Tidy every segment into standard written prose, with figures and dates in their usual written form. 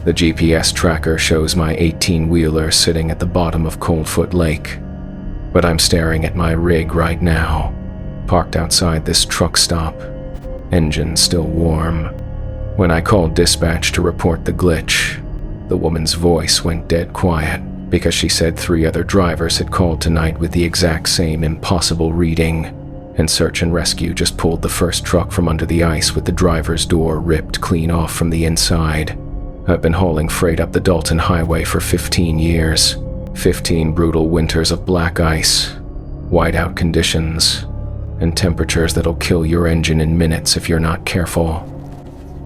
The GPS tracker shows my 18-wheeler sitting at the bottom of Coldfoot Lake, but I'm staring at my rig right now, parked outside this truck stop, engine still warm. When I called dispatch to report the glitch, the woman's voice went dead quiet because she said 3 other drivers had called tonight with the exact same impossible reading, and search and rescue just pulled the first truck from under the ice with the driver's door ripped clean off from the inside. I've been hauling freight up the Dalton Highway for 15 years, 15 brutal winters of black ice, whiteout conditions, and temperatures that'll kill your engine in minutes if you're not careful.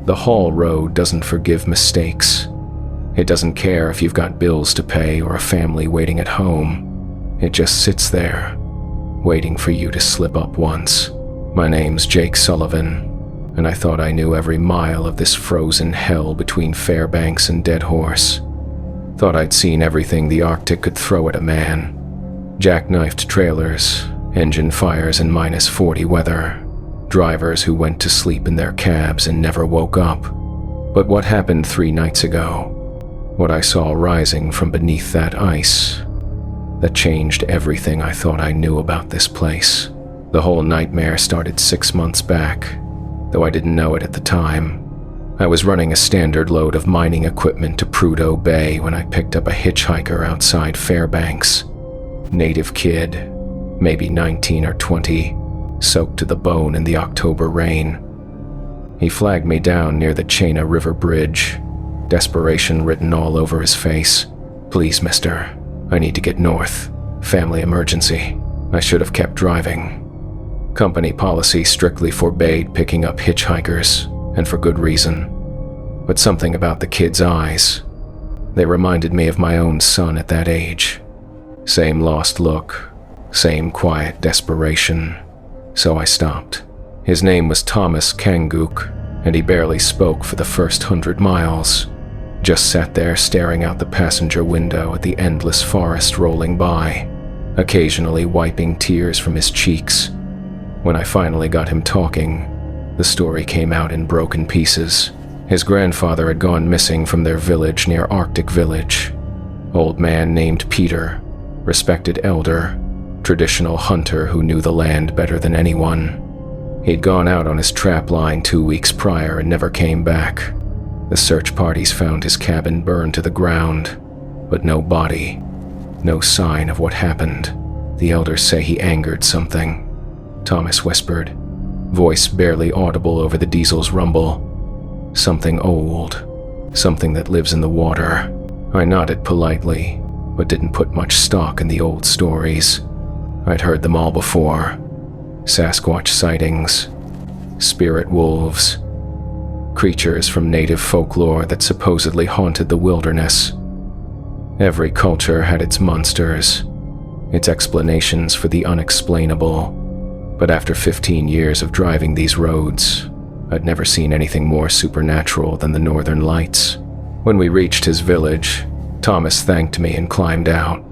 The haul road doesn't forgive mistakes. It doesn't care if you've got bills to pay or a family waiting at home. It just sits there, waiting for you to slip up once. My name's Jake Sullivan, and I thought I knew every mile of this frozen hell between Fairbanks and Deadhorse. Thought I'd seen everything the Arctic could throw at a man. Jackknifed trailers, engine fires in -40 weather, drivers who went to sleep in their cabs and never woke up. But what happened 3 nights ago? What I saw rising from beneath that ice, that changed everything I thought I knew about this place. The whole nightmare started 6 months back, though I didn't know it at the time. I was running a standard load of mining equipment to Prudhoe Bay when I picked up a hitchhiker outside Fairbanks. Native kid, maybe 19 or 20, soaked to the bone in the October rain. He flagged me down near the Chena River Bridge, desperation written all over his face. "Please, mister, I need to get north. Family emergency." I should have kept driving. Company policy strictly forbade picking up hitchhikers, and for good reason. But something about the kid's eyes. They reminded me of my own son at that age. Same lost look, same quiet desperation. So I stopped. His name was Thomas Kanguk, and he barely spoke for the first 100 miles. Just sat there staring out the passenger window at the endless forest rolling by, occasionally wiping tears from his cheeks. When I finally got him talking, the story came out in broken pieces. His grandfather had gone missing from their village near Arctic Village. Old man named Peter, respected elder, traditional hunter who knew the land better than anyone. He'd gone out on his trap line 2 weeks prior and never came back. The search parties found his cabin burned to the ground, but no body, no sign of what happened. The elders say he angered something, Thomas whispered, voice barely audible over the diesel's rumble. Something old, something that lives in the water. I nodded politely, but didn't put much stock in the old stories. I'd heard them all before. Sasquatch sightings, spirit wolves, creatures from native folklore that supposedly haunted the wilderness. Every culture had its monsters, its explanations for the unexplainable. But after 15 years of driving these roads, I'd never seen anything more supernatural than the Northern Lights. When we reached his village, Thomas thanked me and climbed out.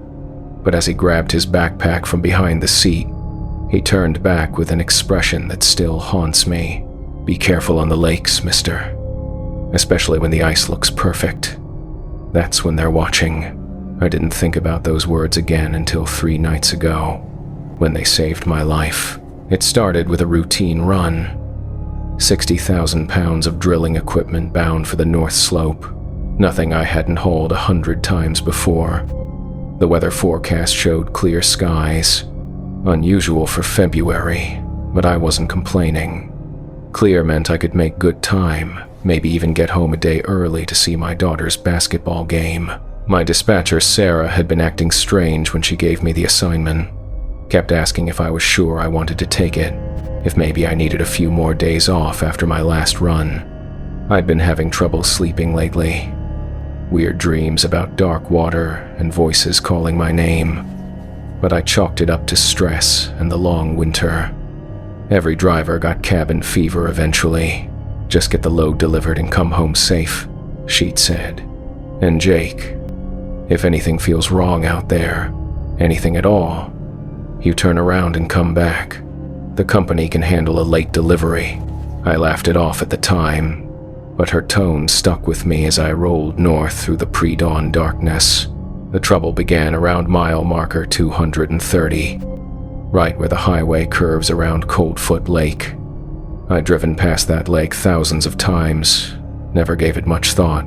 But as he grabbed his backpack from behind the seat, he turned back with an expression that still haunts me. "Be careful on the lakes, mister. Especially when the ice looks perfect. That's when they're watching." I didn't think about those words again until 3 nights ago, when they saved my life. It started with a routine run. 60,000 pounds of drilling equipment bound for the North Slope. Nothing I hadn't hauled 100 times before. The weather forecast showed clear skies. Unusual for February, but I wasn't complaining. Clear meant I could make good time, maybe even get home a day early to see my daughter's basketball game. My dispatcher, Sarah, had been acting strange when she gave me the assignment. Kept asking if I was sure I wanted to take it, if maybe I needed a few more days off after my last run. I'd been having trouble sleeping lately. Weird dreams about dark water and voices calling my name. But I chalked it up to stress and the long winter. Every driver got cabin fever eventually. "Just get the load delivered and come home safe," she'd said. "And Jake, if anything feels wrong out there, anything at all, you turn around and come back. The company can handle a late delivery." I laughed it off at the time, but her tone stuck with me as I rolled north through the pre-dawn darkness. The trouble began around mile marker 230, right where the highway curves around Coldfoot Lake. I'd driven past that lake thousands of times, never gave it much thought.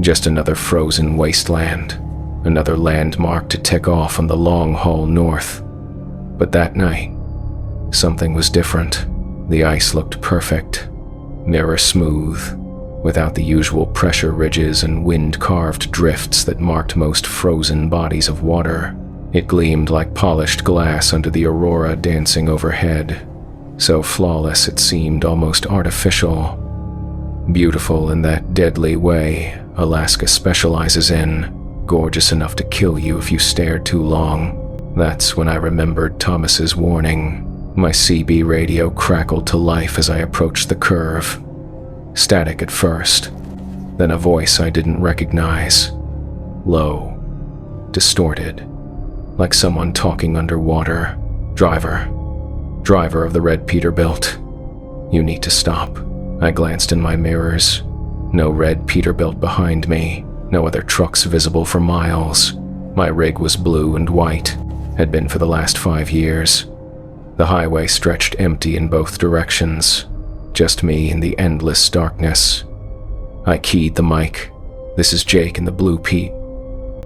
Just another frozen wasteland, another landmark to tick off on the long haul north. But that night, something was different. The ice looked perfect, mirror smooth, without the usual pressure ridges and wind-carved drifts that marked most frozen bodies of water. It gleamed like polished glass under the aurora dancing overhead, so flawless it seemed almost artificial. Beautiful in that deadly way Alaska specializes in, gorgeous enough to kill you if you stared too long. That's when I remembered Thomas's warning. My CB radio crackled to life as I approached the curve. Static at first, then a voice I didn't recognize. Low, distorted, like someone talking underwater. Driver of the red Peterbilt. You need to stop. I glanced in my mirrors. No red Peterbilt behind me, no other trucks visible for miles. My rig was blue and white, had been for the last 5 years. The highway stretched empty in both directions, just me in the endless darkness. I keyed the mic. This is Jake in the blue Pete.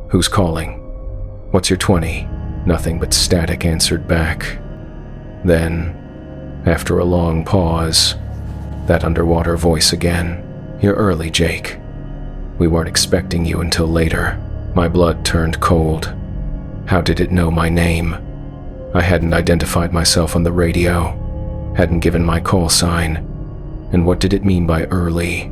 Who's calling? What's your 20? Nothing but static answered back. Then, after a long pause, that underwater voice again. You're early, Jake. We weren't expecting you until later. My blood turned cold. How did it know my name? I hadn't identified myself on the radio, hadn't given my call sign. And what did it mean by early?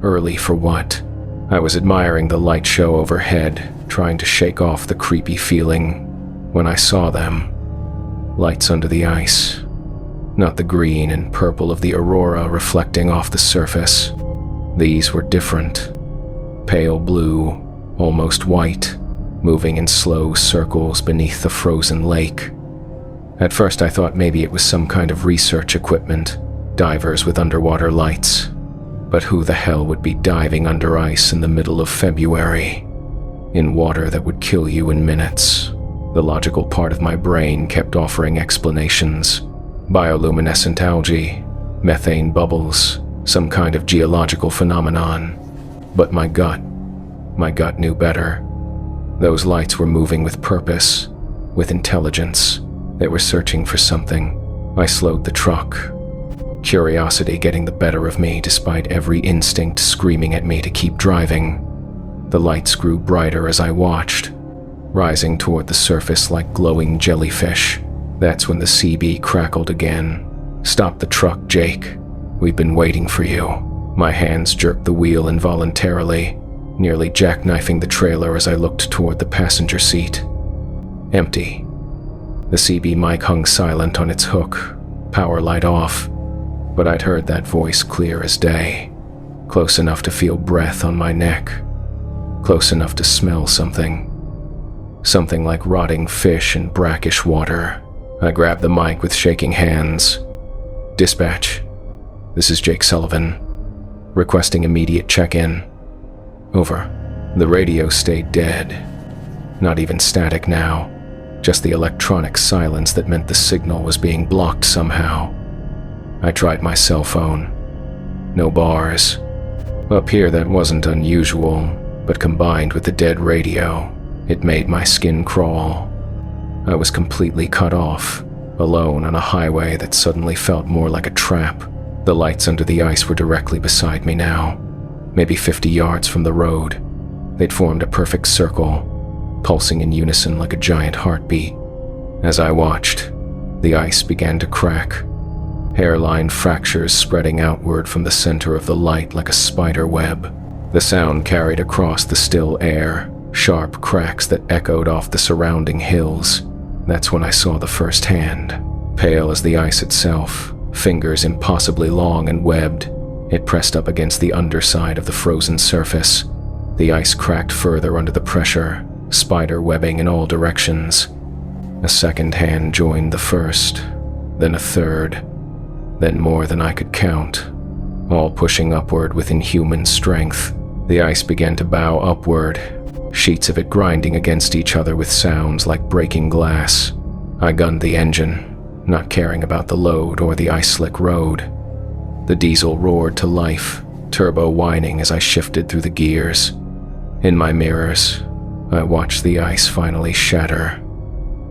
Early for what? I was admiring the light show overhead, trying to shake off the creepy feeling, when I saw them. Lights under the ice. Not the green and purple of the aurora reflecting off the surface. These were different. Pale blue, almost white, moving in slow circles beneath the frozen lake. At first I thought maybe it was some kind of research equipment, divers with underwater lights. But who the hell would be diving under ice in the middle of February? In water that would kill you in minutes. The logical part of my brain kept offering explanations. Bioluminescent algae, methane bubbles, some kind of geological phenomenon. But my gut knew better. Those lights were moving with purpose, with intelligence. They were searching for something. I slowed the truck. Curiosity getting the better of me despite every instinct screaming at me to keep driving. The lights grew brighter as I watched, rising toward the surface like glowing jellyfish. That's when the CB crackled again. Stop the truck, Jake. We've been waiting for you. My hands jerked the wheel involuntarily, nearly jackknifing the trailer as I looked toward the passenger seat. Empty. The CB mic hung silent on its hook, power light off, but I'd heard that voice clear as day, close enough to feel breath on my neck, close enough to smell something. Something like rotting fish and brackish water. I grabbed the mic with shaking hands. Dispatch. This is Jake Sullivan. Requesting immediate check-in. Over. The radio stayed dead. Not even static now. Just the electronic silence that meant the signal was being blocked somehow. I tried my cell phone. No bars. Up here that wasn't unusual, but combined with the dead radio, it made my skin crawl. I was completely cut off, alone on a highway that suddenly felt more like a trap. The lights under the ice were directly beside me now, maybe 50 yards from the road. They'd formed a perfect circle, pulsing in unison like a giant heartbeat. As I watched, the ice began to crack, hairline fractures spreading outward from the center of the light like a spider web. The sound carried across the still air, sharp cracks that echoed off the surrounding hills. That's when I saw the first hand, pale as the ice itself, fingers impossibly long and webbed. It pressed up against the underside of the frozen surface. The ice cracked further under the pressure, spider webbing in all directions. A second hand joined the first, then a third, then more than I could count. all pushing upward with inhuman strength. The ice began to bow upward, sheets of it grinding against each other with sounds like breaking glass. I gunned the engine, not caring about the load or the ice-slick road. The diesel roared to life, turbo whining as I shifted through the gears. In my mirrors, I watched the ice finally shatter,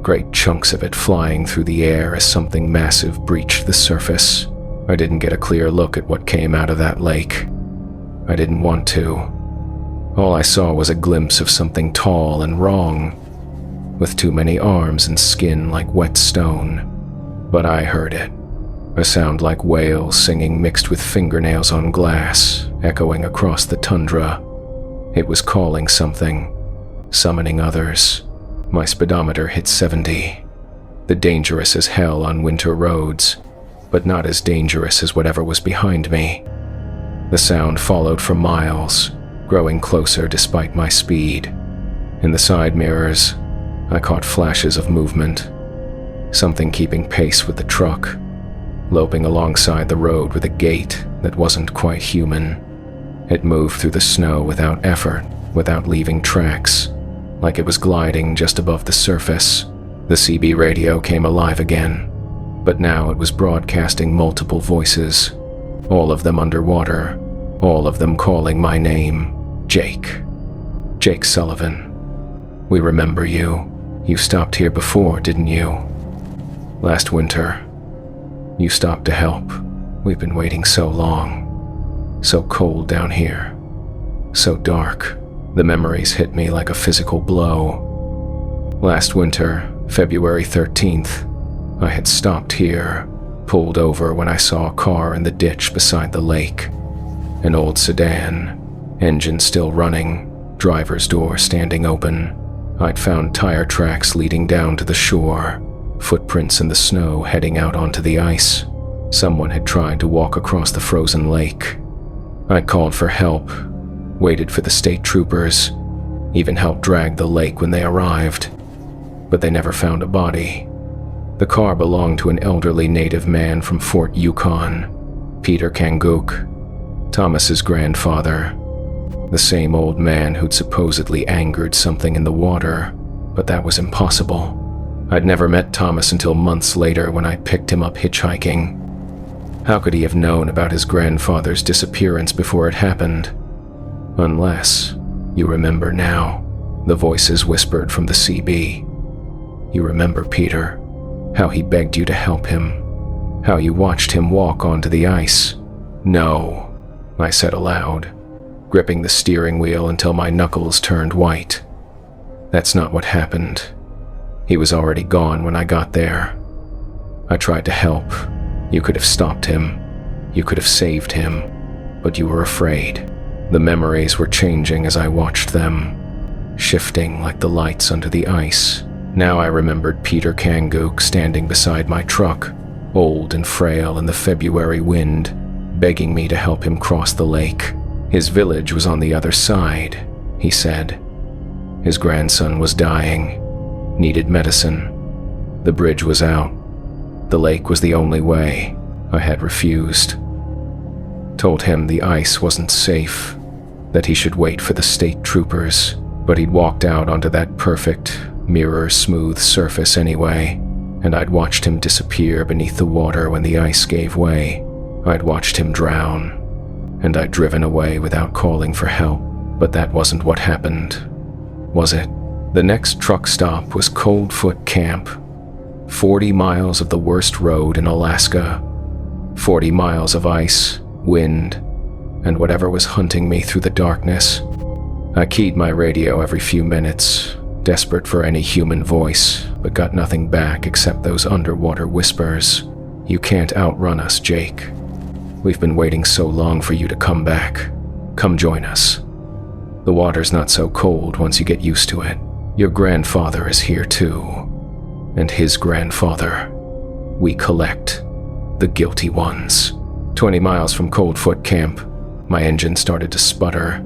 great chunks of it flying through the air as something massive breached the surface. I didn't get a clear look at what came out of that lake. I didn't want to. All I saw was a glimpse of something tall and wrong, with too many arms and skin like wet stone. But I heard it, a sound like whales singing mixed with fingernails on glass, echoing across the tundra. It was calling something, summoning others. My speedometer hit 70. The dangerous as hell on winter roads, but not as dangerous as whatever was behind me. The sound followed for miles, growing closer despite my speed. In the side mirrors, I caught flashes of movement, something keeping pace with the truck, loping alongside the road with a gait that wasn't quite human. It moved through the snow without effort, without leaving tracks, like it was gliding just above the surface. The CB radio came alive again, but now it was broadcasting multiple voices, all of them underwater, all of them calling my name, Jake. Jake Sullivan. We remember you. You stopped here before, didn't you? Last winter. You stopped to help. We've been waiting so long. So cold down here. So dark. The memories hit me like a physical blow. Last winter, February 13th, I had stopped here, pulled over when I saw a car in the ditch beside the lake. An old sedan, engine still running, driver's door standing open. I'd found tire tracks leading down to the shore, footprints in the snow heading out onto the ice. Someone had tried to walk across the frozen lake. I called for help, waited for the state troopers, even helped drag the lake when they arrived. But they never found a body. The car belonged to an elderly native man from Fort Yukon, Peter Kanguk, Thomas's grandfather, the same old man who'd supposedly angered something in the water, but that was impossible. I'd never met Thomas until months later when I picked him up hitchhiking. How could he have known about his grandfather's disappearance before it happened? Unless, you remember now, the voices whispered from the CB. You remember Peter, how he begged you to help him, how you watched him walk onto the ice. No, I said aloud, gripping the steering wheel until my knuckles turned white. That's not what happened. He was already gone when I got there. I tried to help. You could have stopped him. You could have saved him. But you were afraid. The memories were changing as I watched them, shifting like the lights under the ice. Now I remembered Peter Kanguk standing beside my truck, old and frail in the February wind, begging me to help him cross the lake. His village was on the other side, he said. His grandson was dying, needed medicine. The bridge was out. The lake was the only way. I had refused. Told him the ice wasn't safe, that he should wait for the state troopers, but he'd walked out onto that perfect, mirror-smooth surface anyway, and I'd watched him disappear beneath the water when the ice gave way. I'd watched him drown, and I'd driven away without calling for help. But that wasn't what happened, was it? The next truck stop was Coldfoot Camp, 40 miles of the worst road in Alaska, 40 miles of ice, wind, and whatever was hunting me through the darkness. I keyed my radio every few minutes, desperate for any human voice, but got nothing back except those underwater whispers. You can't outrun us, Jake. We've been waiting so long for you to come back. Come join us. The water's not so cold once you get used to it. Your grandfather is here too, and his grandfather. We collect the guilty ones. 20 miles from Coldfoot Camp, my engine started to sputter.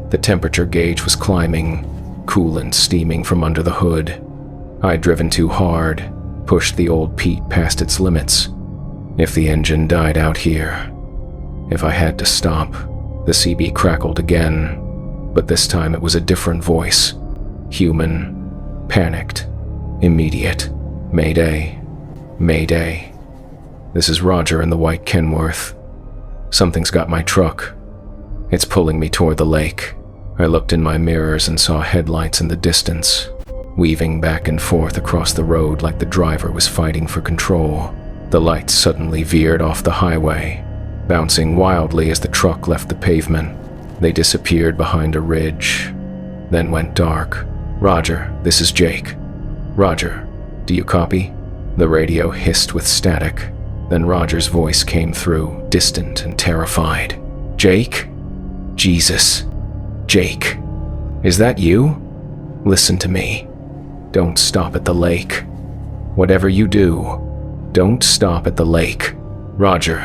The temperature gauge was climbing, coolant steaming from under the hood. I'd driven too hard, pushed the old Pete past its limits. If the engine died out here, If I had to stop, the CB crackled again, but this time it was a different voice. Human, panicked, immediate. Mayday, Mayday. This is Roger in the white Kenworth. Something's got my truck. It's pulling me toward the lake. I looked in my mirrors and saw headlights in the distance, weaving back and forth across the road like the driver was fighting for control. The lights suddenly veered off the highway, bouncing wildly as the truck left the pavement. They disappeared behind a ridge, then went dark. "Roger, this is Jake." "Roger, do you copy?" The radio hissed with static. Then Roger's voice came through, distant and terrified. "Jake? Jesus. Jake. Is that you? Listen to me. Don't stop at the lake. Whatever you do, don't stop at the lake. Roger.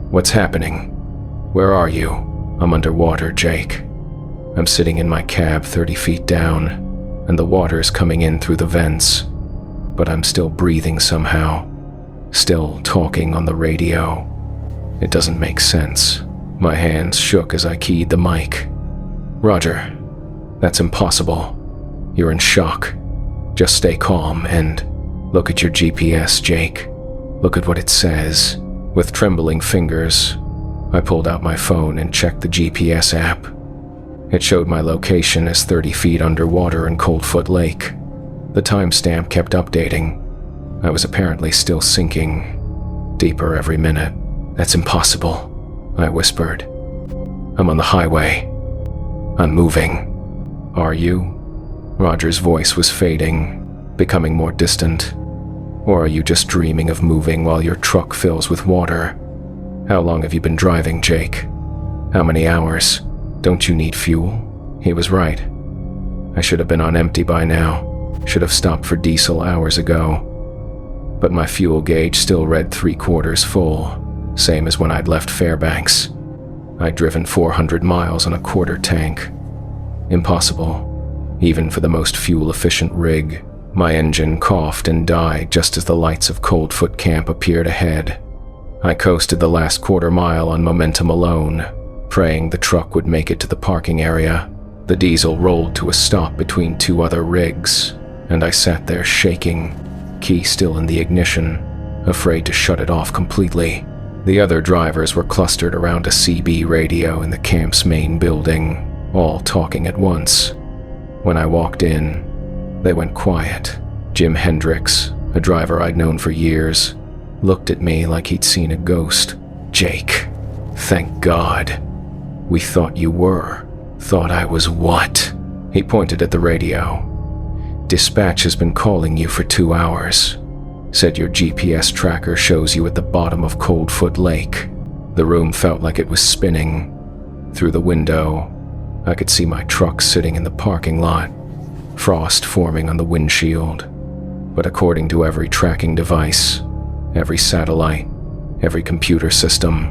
What's happening? Where are you?" "I'm underwater, Jake. I'm sitting in my cab 30 feet down, and the water's coming in through the vents. But I'm still breathing somehow, still talking on the radio. It doesn't make sense." My hands shook as I keyed the mic. "Roger, that's impossible. You're in shock. Just stay calm and look at your GPS, Jake. Look at what it says." With trembling fingers, I pulled out my phone and checked the GPS app. It showed my location as 30 feet underwater in Coldfoot Lake. The timestamp kept updating. I was apparently still sinking, deeper every minute. "That's impossible," I whispered. "I'm on the highway. I'm moving." "Are you?" Roger's voice was fading, becoming more distant. "Or are you just dreaming of moving while your truck fills with water? How long have you been driving, Jake? How many hours? Don't you need fuel?" He was right. I should have been on empty by now. Should have stopped for diesel hours ago. But my fuel gauge still read 3/4 full, same as when I'd left Fairbanks. I'd driven 400 miles on a quarter tank. Impossible, even for the most fuel-efficient rig. My engine coughed and died just as the lights of Coldfoot Camp appeared ahead. I coasted the last quarter mile on momentum alone, praying the truck would make it to the parking area. The diesel rolled to a stop between two other rigs, and I sat there shaking, key still in the ignition, afraid to shut it off completely. The other drivers were clustered around a CB radio in the camp's main building, all talking at once. When I walked in, they went quiet. Jim Hendricks, a driver I'd known for years, looked at me like he'd seen a ghost. "Jake, thank God. We thought you were." "Thought I was what?" He pointed at the radio. "Dispatch has been calling you for 2 hours. Said your GPS tracker shows you at the bottom of Coldfoot Lake." The room felt like it was spinning. Through the window, I could see my truck sitting in the parking lot, frost forming on the windshield. But according to every tracking device, every satellite, every computer system,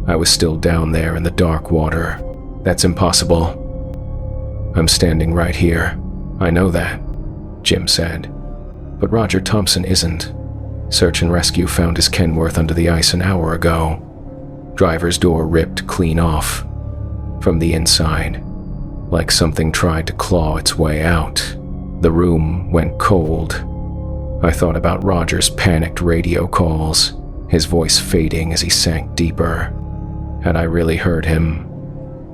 I was still down there in the dark water. "That's impossible." "I'm standing right here. I know that," Jim said. "But Roger Thompson isn't. Search and rescue found his Kenworth under the ice an hour ago. Driver's door ripped clean off. From the inside, like something tried to claw its way out. The room went cold. I thought about Roger's panicked radio calls, his voice fading as he sank deeper. Had I really heard him?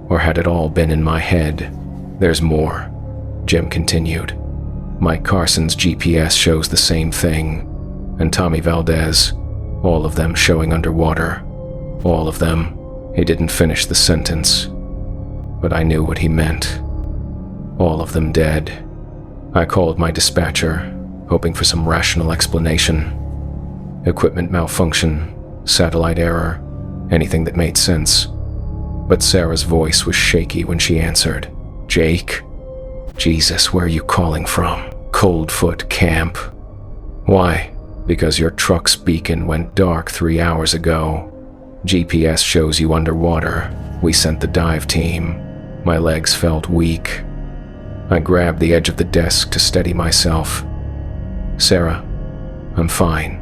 Or had it all been in my head? "There's more," Jim continued. "Mike Carson's GPS shows the same thing, and Tommy Valdez, all of them showing underwater. All of them." He didn't finish the sentence, but I knew what he meant. All of them dead. I called my dispatcher, hoping for some rational explanation. Equipment malfunction, satellite error, anything that made sense. But Sarah's voice was shaky when she answered. "Jake? Jesus, where are you calling from?" "Coldfoot Camp." "Why?" "Because your truck's beacon went dark 3 hours ago. GPS shows you underwater. We sent the dive team." My legs felt weak. I grabbed the edge of the desk to steady myself. "Sarah, I'm fine.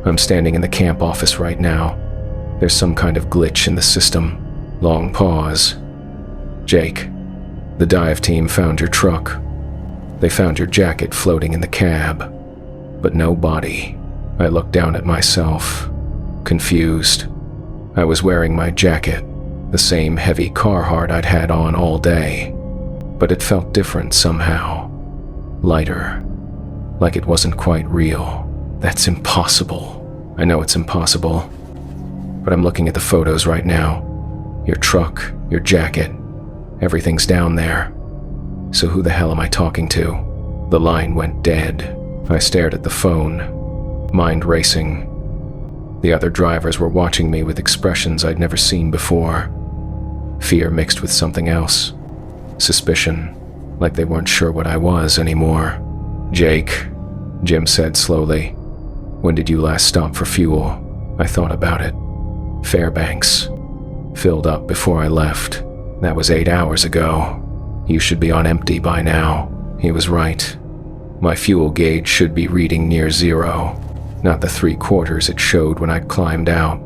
I'm standing in the camp office right now. There's some kind of glitch in the system. Long pause. Jake, the dive team found your truck. They found your jacket floating in the cab, but no body. I looked down at myself, confused. I was wearing my jacket, the same heavy Carhartt I'd had on all day, but it felt different somehow. Lighter, like it wasn't quite real. That's impossible. I know it's impossible, but I'm looking at the photos right now. Your truck, your jacket, everything's down there. So who the hell am I talking to? The line went dead. I stared at the phone, mind racing. The other drivers were watching me with expressions I'd never seen before. Fear mixed with something else. Suspicion, like they weren't sure what I was anymore. Jake, Jim said slowly. When did you last stop for fuel? I thought about it. Fairbanks. Filled up before I left. That was 8 hours ago. You should be on empty by now. He was right. My fuel gauge should be reading near zero, not the 3/4 it showed when I'd climbed out.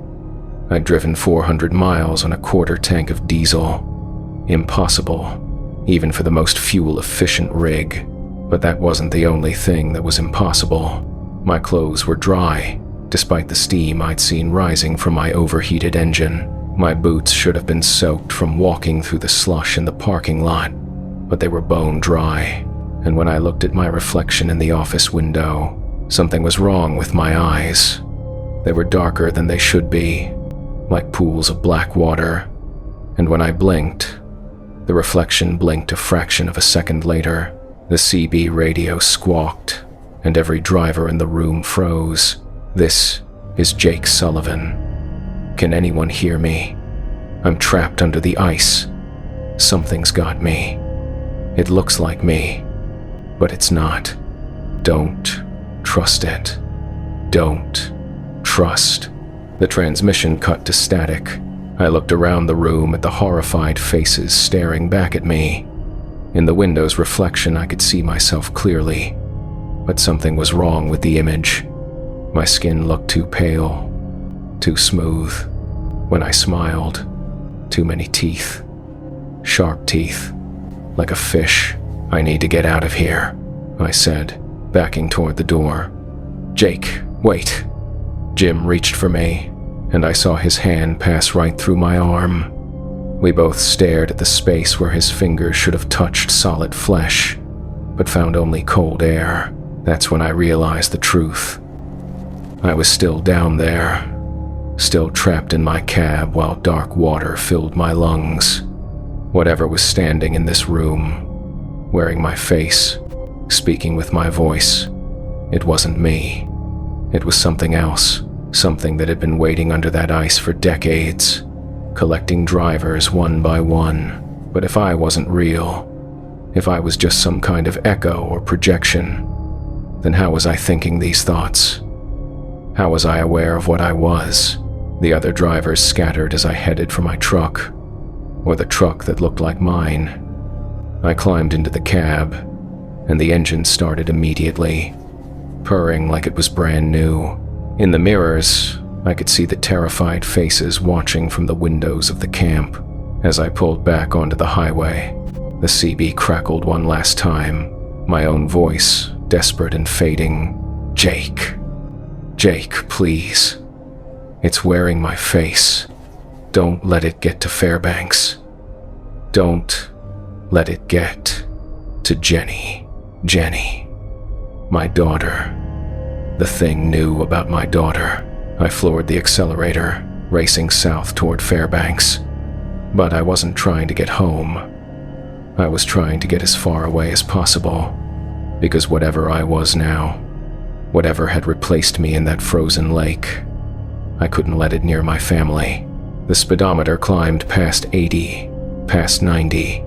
I'd driven 400 miles on a quarter tank of diesel. Impossible, even for the most fuel-efficient rig. But that wasn't the only thing that was impossible. My clothes were dry, despite the steam I'd seen rising from my overheated engine. My boots should have been soaked from walking through the slush in the parking lot, but they were bone dry. And when I looked at my reflection in the office window, something was wrong with my eyes. They were darker than they should be, like pools of black water. And when I blinked, the reflection blinked a fraction of a second later. The CB radio squawked, and every driver in the room froze. This is Jake Sullivan. Can anyone hear me? I'm trapped under the ice. Something's got me. It looks like me, but it's not. Don't trust it. Don't trust. The transmission cut to static. I looked around the room at the horrified faces staring back at me. In the window's reflection, I could see myself clearly, but something was wrong with the image. My skin looked too pale, too smooth. When I smiled, too many teeth. Sharp teeth, like a fish. I need to get out of here, I said, backing toward the door. Jake, wait. Jim reached for me, and I saw his hand pass right through my arm. We both stared at the space where his fingers should have touched solid flesh, but found only cold air. That's when I realized the truth. I was still down there, still trapped in my cab while dark water filled my lungs. Whatever was standing in this room, wearing my face, speaking with my voice, it wasn't me. It was something else, something that had been waiting under that ice for decades, collecting drivers one by one. But if I wasn't real, if I was just some kind of echo or projection, then how was I thinking these thoughts? How was I aware of what I was? The other drivers scattered as I headed for my truck, or the truck that looked like mine. I climbed into the cab, and the engine started immediately, purring like it was brand new. In the mirrors, I could see the terrified faces watching from the windows of the camp. As I pulled back onto the highway, the CB crackled one last time, my own voice, desperate and fading. Jake. Jake, please. It's wearing my face. Don't let it get to Fairbanks. Don't let it get to Jenny. Jenny. My daughter. The thing knew about my daughter. I floored the accelerator, racing south toward Fairbanks. But I wasn't trying to get home. I was trying to get as far away as possible, because whatever I was now, whatever had replaced me in that frozen lake, I couldn't let it near my family. The speedometer climbed past 80, past 90.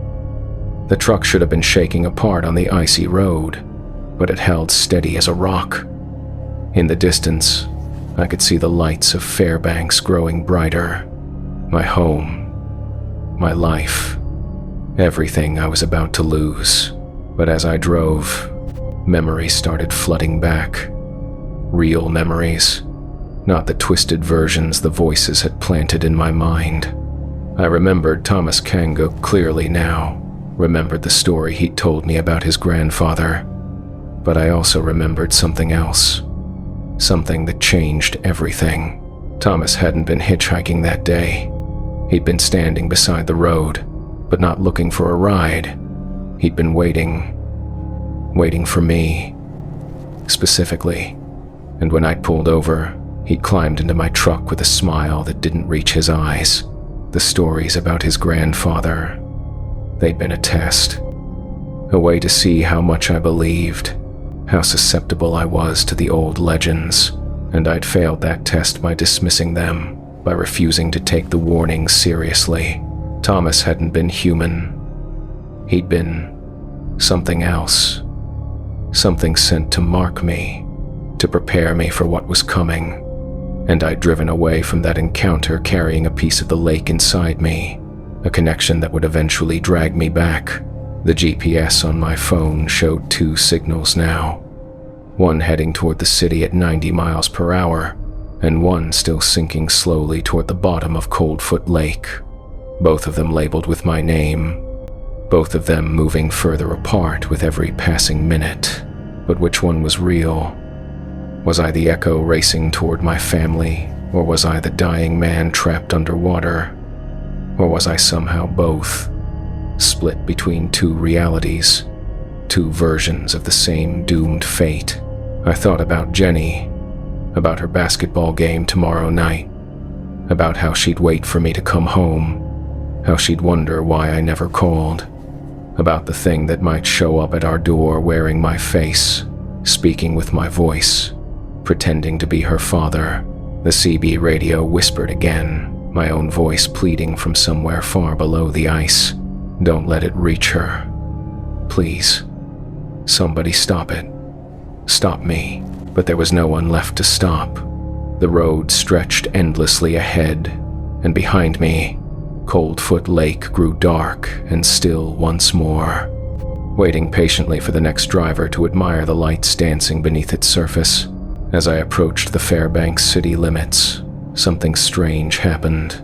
The truck should have been shaking apart on the icy road, but it held steady as a rock. In the distance, I could see the lights of Fairbanks growing brighter. My home, my life, everything I was about to lose. But as I drove, memories started flooding back. Real memories. not the twisted versions the voices had planted in my mind. I remembered Thomas Kanguk clearly now, remembered the story he'd told me about his grandfather, but I also remembered something else, something that changed everything. Thomas hadn't been hitchhiking that day. He'd been standing beside the road, but not looking for a ride. He'd been waiting for me, specifically. And when I'd pulled over, he'd climbed into my truck with a smile that didn't reach his eyes. The stories about his grandfather, they'd been a test, a way to see how much I believed, how susceptible I was to the old legends, and I'd failed that test by dismissing them, by refusing to take the warnings seriously. Thomas hadn't been human. He'd been something else, something sent to mark me, to prepare me for what was coming. And I'd driven away from that encounter carrying a piece of the lake inside me, a connection that would eventually drag me back. The GPS on my phone showed 2 signals now, one heading toward the city at 90 miles per hour, and one still sinking slowly toward the bottom of Coldfoot Lake, both of them labeled with my name, both of them moving further apart with every passing minute. But which one was real? Was I the echo racing toward my family, or was I the dying man trapped underwater? Or was I somehow both, split between 2 realities, 2 versions of the same doomed fate? I thought about Jenny, about her basketball game tomorrow night, about how she'd wait for me to come home, how she'd wonder why I never called, about the thing that might show up at our door wearing my face, speaking with my voice, pretending to be her father. The CB radio whispered again, my own voice pleading from somewhere far below the ice. Don't let it reach her. Please. Somebody stop it. Stop me. But there was no one left to stop. The road stretched endlessly ahead, and behind me, Coldfoot Lake grew dark and still once more, waiting patiently for the next driver to admire the lights dancing beneath its surface. As I approached the Fairbanks city limits, something strange happened.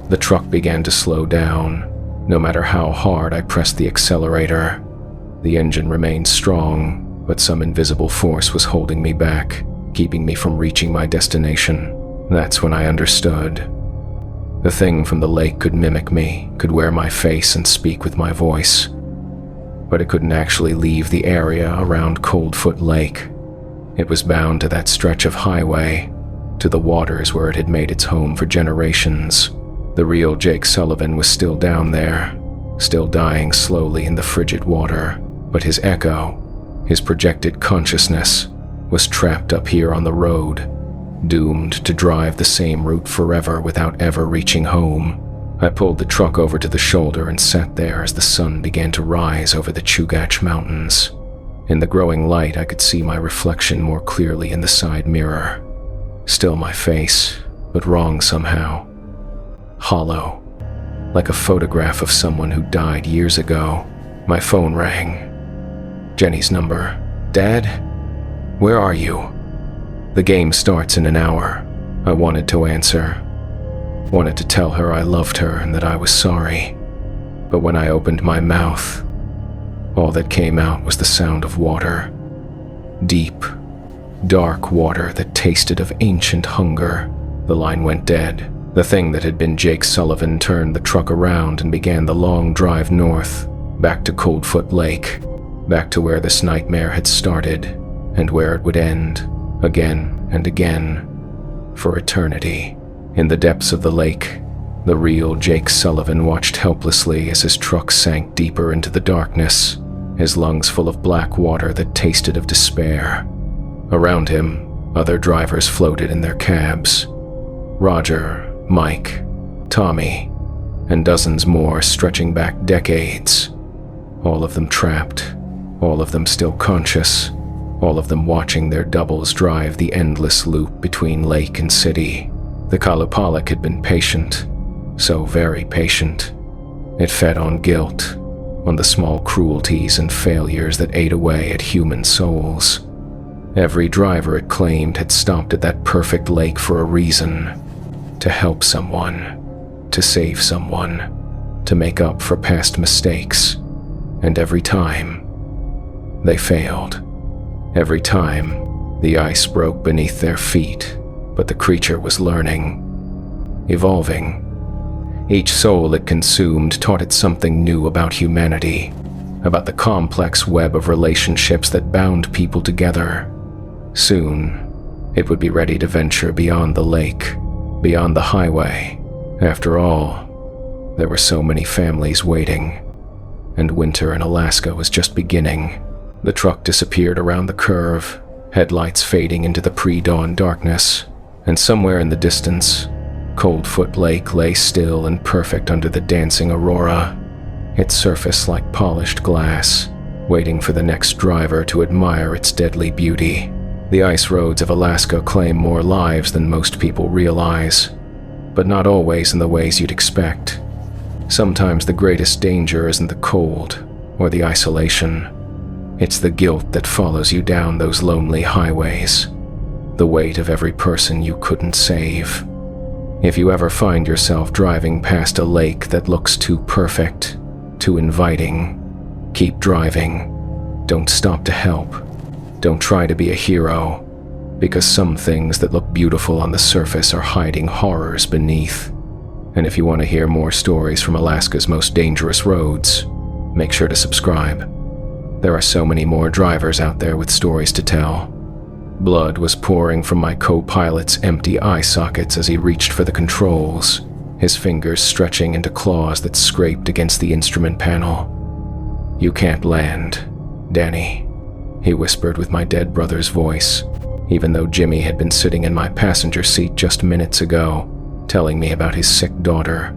The truck began to slow down. No matter how hard I pressed the accelerator, the engine remained strong, but some invisible force was holding me back, keeping me from reaching my destination. That's when I understood. The thing from the lake could mimic me, could wear my face and speak with my voice, but it couldn't actually leave the area around Coldfoot Lake. It was bound to that stretch of highway, to the waters where it had made its home for generations. The real Jake Sullivan was still down there, still dying slowly in the frigid water, but his echo, his projected consciousness, was trapped up here on the road, doomed to drive the same route forever without ever reaching home. I pulled the truck over to the shoulder and sat there as the sun began to rise over the Chugach Mountains. In the growing light, I could see my reflection more clearly in the side mirror. Still my face, but wrong somehow. Hollow, like a photograph of someone who died years ago. My phone rang. Jenny's number. Dad? Where are you? The game starts in an hour. I wanted to answer. Wanted to tell her I loved her and that I was sorry. But when I opened my mouth, all that came out was the sound of water. Deep, dark water that tasted of ancient hunger. The line went dead. The thing that had been Jake Sullivan turned the truck around and began the long drive north, back to Coldfoot Lake, back to where this nightmare had started, and where it would end, again and again, for eternity. In the depths of the lake, the real Jake Sullivan watched helplessly as his truck sank deeper into the darkness, his lungs full of black water that tasted of despair. Around him, other drivers floated in their cabs. Roger, Mike, Tommy, and dozens more stretching back decades. All of them trapped, all of them still conscious, all of them watching their doubles drive the endless loop between lake and city. The Kalupalik had been patient, so very patient. It fed on guilt, on the small cruelties and failures that ate away at human souls. Every driver, it claimed, had stopped at that perfect lake for a reason. To help someone, to save someone, to make up for past mistakes. And every time, they failed. Every time, the ice broke beneath their feet, but the creature was learning, evolving. Each soul it consumed taught it something new about humanity, about the complex web of relationships that bound people together. Soon, it would be ready to venture beyond the lake, beyond the highway. After all, there were so many families waiting, and winter in Alaska was just beginning. The truck disappeared around the curve, headlights fading into the pre-dawn darkness, and somewhere in the distance, Coldfoot Lake lay still and perfect under the dancing aurora, its surface like polished glass, waiting for the next driver to admire its deadly beauty. The ice roads of Alaska claim more lives than most people realize, but not always in the ways you'd expect. Sometimes the greatest danger isn't the cold or the isolation. It's the guilt that follows you down those lonely highways, the weight of every person you couldn't save. If you ever find yourself driving past a lake that looks too perfect, too inviting, keep driving. Don't stop to help. Don't try to be a hero, because some things that look beautiful on the surface are hiding horrors beneath. And if you want to hear more stories from Alaska's most dangerous roads, make sure to subscribe. There are so many more drivers out there with stories to tell. Blood was pouring from my co-pilot's empty eye sockets as he reached for the controls, his fingers stretching into claws that scraped against the instrument panel. "You can't land, Danny," he whispered with my dead brother's voice, even though Jimmy had been sitting in my passenger seat just minutes ago, telling me about his sick daughter,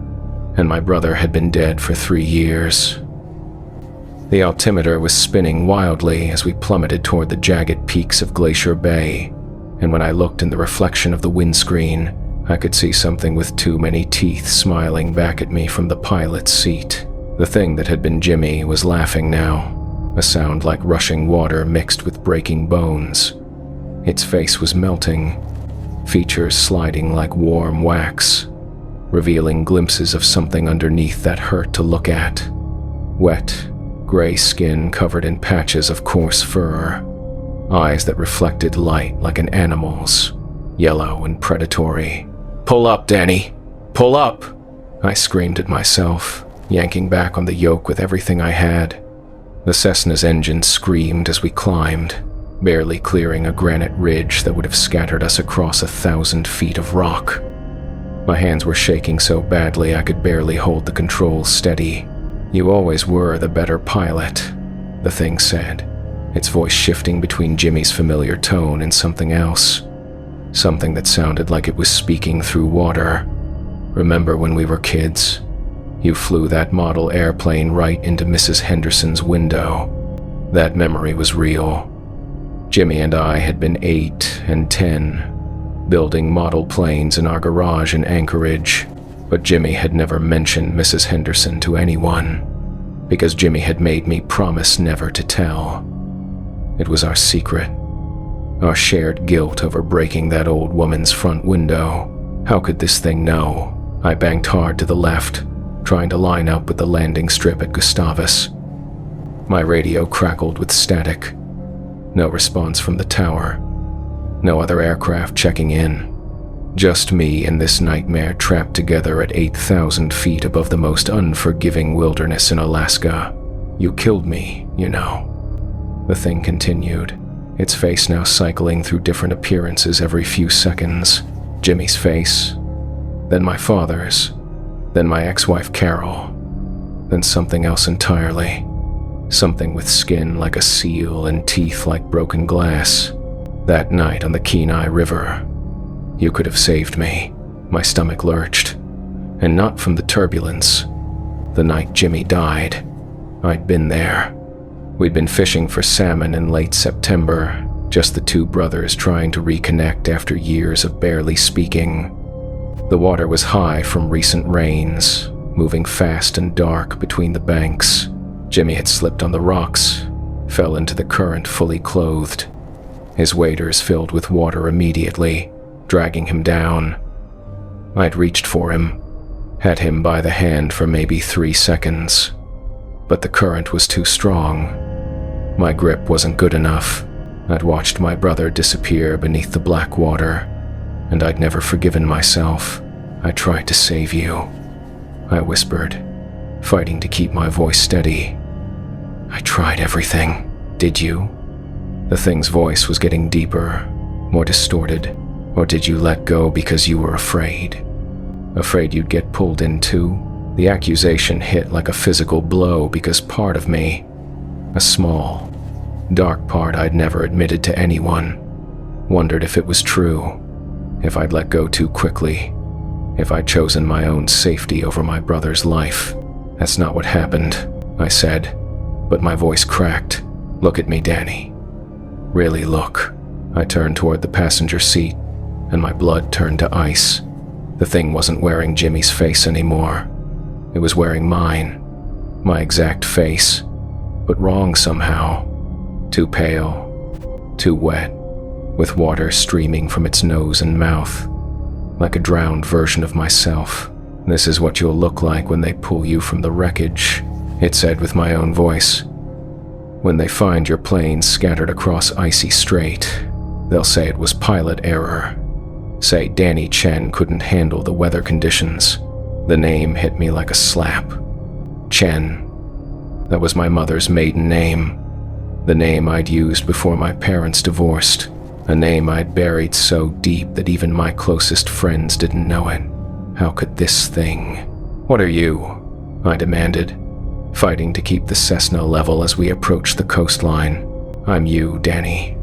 and my brother had been dead for 3 years. The altimeter was spinning wildly as we plummeted toward the jagged peaks of Glacier Bay, and when I looked in the reflection of the windscreen, I could see something with too many teeth smiling back at me from the pilot's seat. The thing that had been Jimmy was laughing now, a sound like rushing water mixed with breaking bones. Its face was melting, features sliding like warm wax, revealing glimpses of something underneath that hurt to look at. Wet, gray skin covered in patches of coarse fur, eyes that reflected light like an animal's, yellow and predatory. "Pull up, Danny! Pull up!" I screamed at myself, yanking back on the yoke with everything I had. The Cessna's engine screamed as we climbed, barely clearing a granite ridge that would have scattered us across 1,000 feet of rock. My hands were shaking so badly I could barely hold the controls steady. "You always were the better pilot," the thing said, its voice shifting between Jimmy's familiar tone and something else. Something that sounded like it was speaking through water. "Remember when we were kids? You flew that model airplane right into Mrs. Henderson's window." That memory was real. Jimmy and I had been 8 and 10, building model planes in our garage in Anchorage, but Jimmy had never mentioned Mrs. Henderson to anyone, because Jimmy had made me promise never to tell. It was our secret, our shared guilt over breaking that old woman's front window. How could this thing know? I banked hard to the left, trying to line up with the landing strip at Gustavus. My radio crackled with static. No response from the tower. No other aircraft checking in. Just me and this nightmare trapped together at 8,000 feet above the most unforgiving wilderness in Alaska. "You killed me, you know," the thing continued, its face now cycling through different appearances every few seconds. Jimmy's face, then my father's, then my ex-wife Carol, then something else entirely. Something with skin like a seal and teeth like broken glass. That night on the Kenai River. You could have saved me. My stomach lurched. And not from the turbulence. The night Jimmy died. I'd been there. We'd been fishing for salmon in late September, just the two brothers trying to reconnect after years of barely speaking. The water was high from recent rains, moving fast and dark between the banks. Jimmy had slipped on the rocks, fell into the current fully clothed. his waders filled with water immediately, dragging him down. I'd reached for him, had him by the hand for maybe 3 seconds, but the current was too strong. My grip wasn't good enough. I'd watched my brother disappear beneath the black water, and I'd never forgiven myself. I tried to save you, I whispered, fighting to keep my voice steady. I tried everything. Did you? The thing's voice was getting deeper, more distorted. Or did you let go because you were afraid? Afraid you'd get pulled in too? The accusation hit like a physical blow because part of me, a small, dark part I'd never admitted to anyone, wondered if it was true, if I'd let go too quickly, if I'd chosen my own safety over my brother's life. That's not what happened, I said, but my voice cracked. Look at me, Danny. Really look. I turned toward the passenger seat, and my blood turned to ice. The thing wasn't wearing Jimmy's face anymore. It was wearing mine, my exact face, but wrong somehow. Too pale, too wet, with water streaming from its nose and mouth, like a drowned version of myself. This is what you'll look like when they pull you from the wreckage, it said with my own voice. When they find your plane scattered across icy strait, they'll say it was pilot error. Say Danny Chen couldn't handle the weather conditions. The name hit me like a slap. Chen. That was my mother's maiden name. The name I'd used before my parents divorced. A name I'd buried so deep that even my closest friends didn't know it. How could this thing? What are you? I demanded, fighting to keep the Cessna level as we approached the coastline. I'm you, Danny.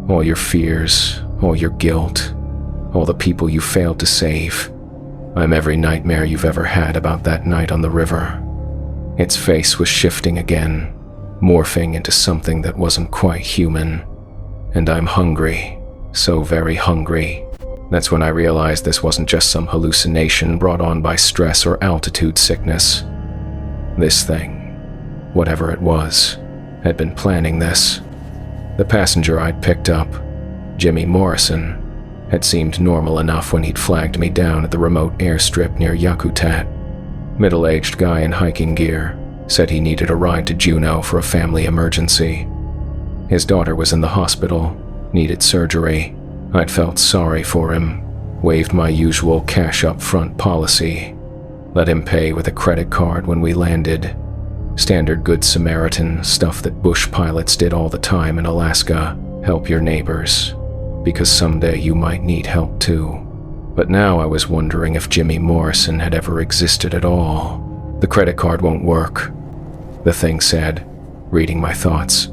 All your fears, all your guilt, all the people you failed to save. I'm every nightmare you've ever had about that night on the river. Its face was shifting again, morphing into something that wasn't quite human. And I'm hungry, so very hungry. That's when I realized this wasn't just some hallucination brought on by stress or altitude sickness. This thing, whatever it was, had been planning this. The passenger I'd picked up, Jimmy Morrison, had seemed normal enough when he'd flagged me down at the remote airstrip near Yakutat. Middle-aged guy in hiking gear, said he needed a ride to Juneau for a family emergency. His daughter was in the hospital, needed surgery. I'd felt sorry for him, waived my usual cash up front policy, let him pay with a credit card when we landed. Standard Good Samaritan stuff that bush pilots did all the time in Alaska. Help your neighbors, because someday you might need help too. But now I was wondering if Jimmy Morrison had ever existed at all. The credit card won't work, the thing said, reading my thoughts.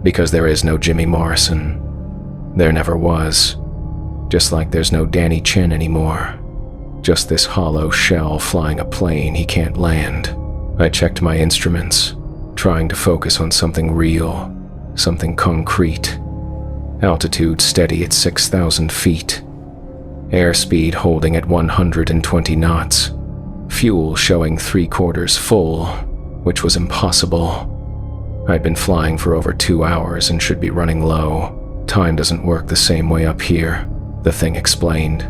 Because there is no Jimmy Morrison. There never was. Just like there's no Danny Chen anymore. Just this hollow shell flying a plane he can't land. I checked my instruments, trying to focus on something real, something concrete. Altitude steady at 6,000 feet. Airspeed holding at 120 knots. Fuel showing 3/4 full, which was impossible. I'd been flying for over 2 hours and should be running low. Time doesn't work the same way up here, the thing explained.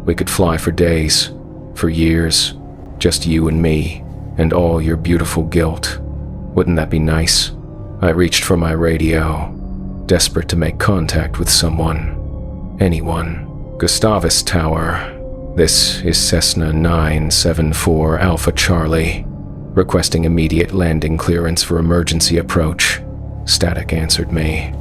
We could fly for days, for years, just you and me, and all your beautiful guilt. Wouldn't that be nice? I reached for my radio, desperate to make contact with someone. Anyone. Gustavus Tower. This is Cessna 974 Alpha Charlie. Requesting immediate landing clearance for emergency approach. Static answered me.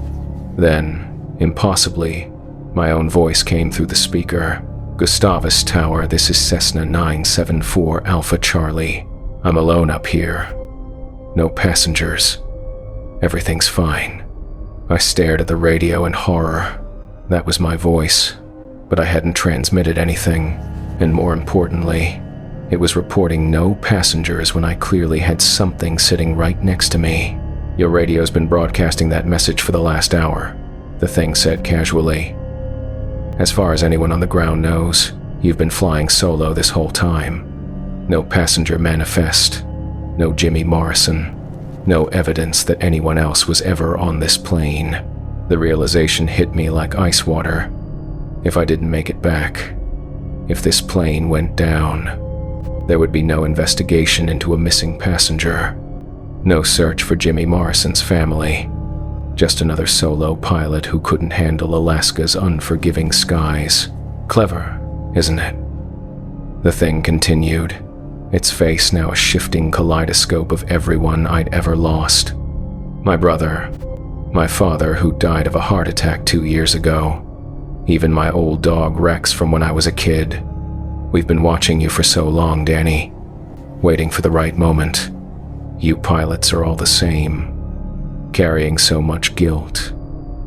Then, impossibly, my own voice came through the speaker. Gustavus Tower, this is Cessna 974 Alpha Charlie. I'm alone up here. No passengers. Everything's fine. I stared at the radio in horror. That was my voice, but I hadn't transmitted anything, and more importantly, it was reporting no passengers when I clearly had something sitting right next to me. Your radio's been broadcasting that message for the last hour, the thing said casually. As far as anyone on the ground knows, you've been flying solo this whole time. No passenger manifest, no Jimmy Morrison, no evidence that anyone else was ever on this plane. The realization hit me like ice water. If I didn't make it back, if this plane went down, there would be no investigation into a missing passenger, no search for Jimmy Morrison's family, just another solo pilot who couldn't handle Alaska's unforgiving skies. Clever, isn't it? The thing continued, its face now a shifting kaleidoscope of everyone I'd ever lost. My brother, my father who died of a heart attack 2 years ago, even my old dog Rex from when I was a kid. We've been watching you for so long, Danny, waiting for the right moment. You pilots are all the same, carrying so much guilt,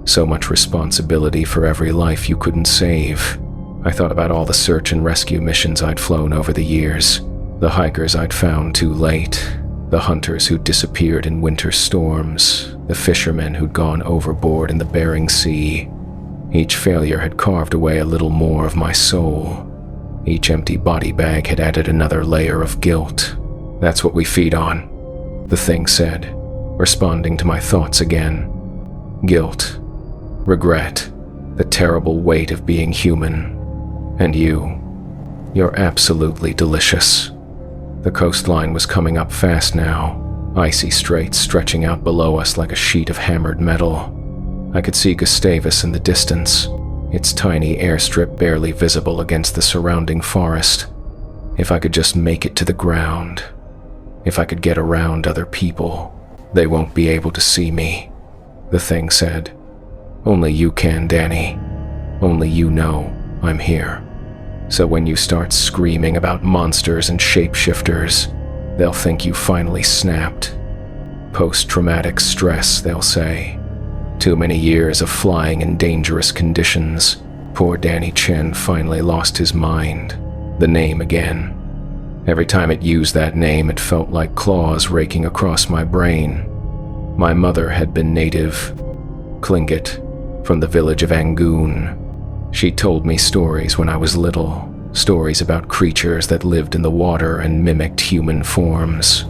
so much responsibility for every life you couldn't save. I thought about all the search and rescue missions I'd flown over the years, the hikers I'd found too late, the hunters who'd disappeared in winter storms, the fishermen who'd gone overboard in the Bering Sea. Each failure had carved away a little more of my soul. Each empty body bag had added another layer of guilt. That's what we feed on, the thing said, responding to my thoughts again. Guilt, regret, the terrible weight of being human. And you're absolutely delicious. The coastline was coming up fast now, icy straits stretching out below us like a sheet of hammered metal. I could see Gustavus in the distance, its tiny airstrip barely visible against the surrounding forest. If I could just make it to the ground, if I could get around other people, they won't be able to see me, the thing said. Only you can, Danny. Only you know I'm here. So when you start screaming about monsters and shapeshifters, they'll think you finally snapped. Post-traumatic stress, they'll say. Too many years of flying in dangerous conditions. Poor Danny Chen finally lost his mind. The name again. Every time it used that name, it felt like claws raking across my brain. My mother had been native, Tlingit, from the village of Angoon. She told me stories when I was little, stories about creatures that lived in the water and mimicked human forms.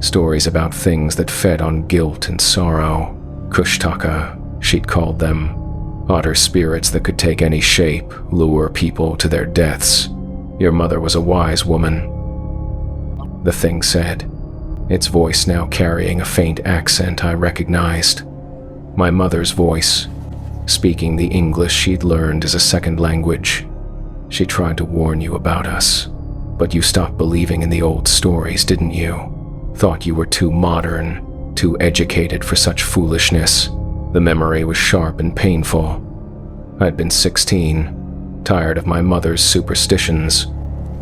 Stories about things that fed on guilt and sorrow. Kushtaka, she'd called them. Otter spirits that could take any shape, lure people to their deaths. Your mother was a wise woman, the thing said, its voice now carrying a faint accent I recognized. My mother's voice, speaking the English she'd learned as a second language. She tried to warn you about us, but you stopped believing in the old stories, didn't you? Thought you were too modern, too educated for such foolishness. The memory was sharp and painful. I'd been 16, tired of my mother's superstitions,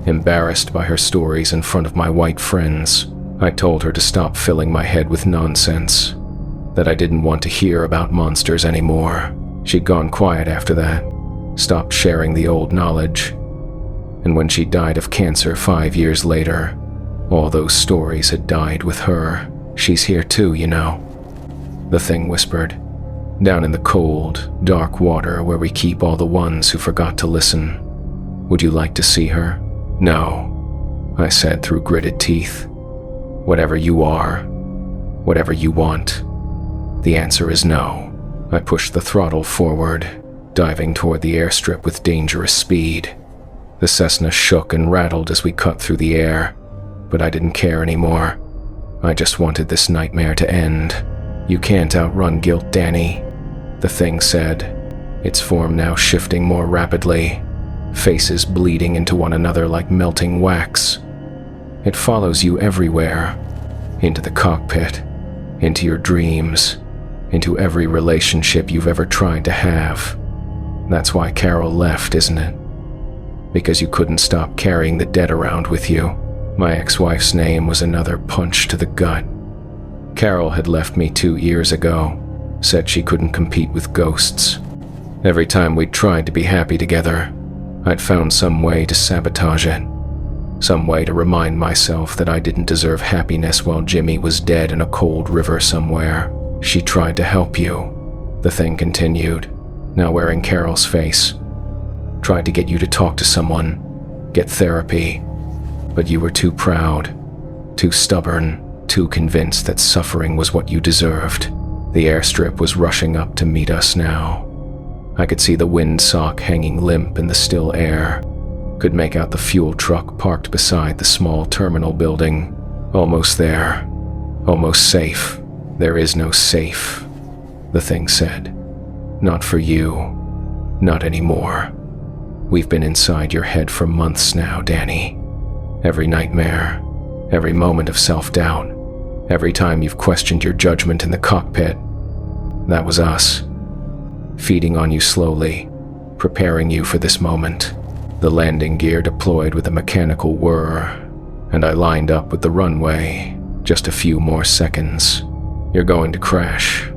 embarrassed by her stories in front of my white friends. I told her to stop filling my head with nonsense, that I didn't want to hear about monsters anymore. She'd gone quiet after that, stopped sharing the old knowledge. And when she died of cancer 5 years later, all those stories had died with her. She's here too, you know, the thing whispered, down in the cold, dark water where we keep all the ones who forgot to listen. Would you like to see her? No, I said through gritted teeth. Whatever you are, whatever you want, the answer is no. I pushed the throttle forward, diving toward the airstrip with dangerous speed. The Cessna shook and rattled as we cut through the air, but I didn't care anymore. I just wanted this nightmare to end. You can't outrun guilt, Danny, the thing said, its form now shifting more rapidly, faces bleeding into one another like melting wax. It follows you everywhere, into the cockpit, into your dreams, into every relationship you've ever tried to have. That's why Carol left, isn't it? Because you couldn't stop carrying the dead around with you. My ex-wife's name was another punch to the gut. Carol had left me 2 years ago, said she couldn't compete with ghosts. Every time we'd tried to be happy together, I'd found some way to sabotage it. Some way to remind myself that I didn't deserve happiness while Jimmy was dead in a cold river somewhere. She tried to help you, the thing continued, now wearing Carol's face. Tried to get you to talk to someone, get therapy, but you were too proud, too stubborn, too convinced that suffering was what you deserved. The airstrip was rushing up to meet us now. I could see the windsock hanging limp in the still air, could make out the fuel truck parked beside the small terminal building. Almost there. Almost safe. There is no safe, the thing said. Not for you. Not anymore. We've been inside your head for months now, Danny. Every nightmare, every moment of self-doubt, every time you've questioned your judgment in the cockpit, that was us. Feeding on you slowly, preparing you for this moment. The landing gear deployed with a mechanical whir, and I lined up with the runway. Just a few more seconds. You're going to crash,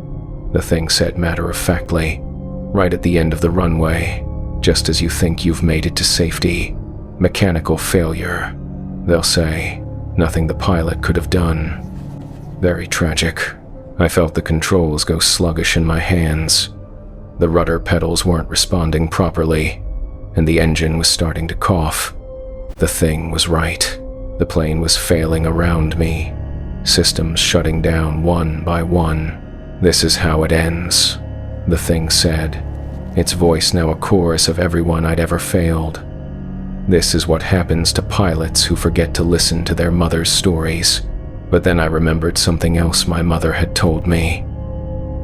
the thing said matter-of-factly, right at the end of the runway, just as you think you've made it to safety. Mechanical failure, they'll say. Nothing the pilot could have done. Very tragic. I felt the controls go sluggish in my hands. The rudder pedals weren't responding properly, and the engine was starting to cough. The thing was right. The plane was failing around me. Systems shutting down one by one. This is how it ends, the thing said, its voice now a chorus of everyone I'd ever failed. This is what happens to pilots who forget to listen to their mother's stories. But then I remembered something else my mother had told me.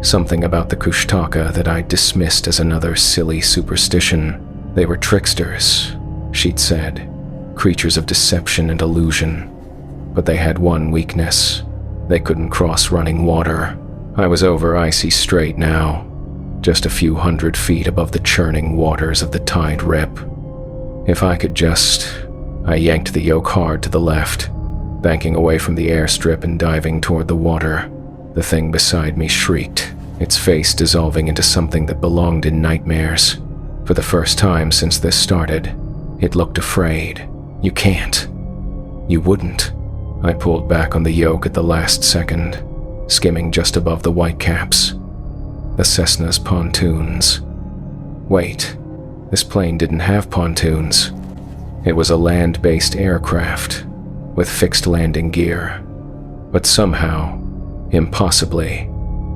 Something about the Kushtaka that I dismissed as another silly superstition. They were tricksters, she'd said, creatures of deception and illusion. But they had one weakness. They couldn't cross running water. I was over Icy Strait now, just a few 100 feet above the churning waters of the tide rip. If I could just... I yanked the yoke hard to the left, banking away from the airstrip and diving toward the water. The thing beside me shrieked, its face dissolving into something that belonged in nightmares. For the first time since this started, it looked afraid. You can't. You wouldn't. I pulled back on the yoke at the last second, skimming just above the whitecaps. The Cessna's pontoons. Wait, this plane didn't have pontoons. It was a land-based aircraft with fixed landing gear. But somehow, impossibly,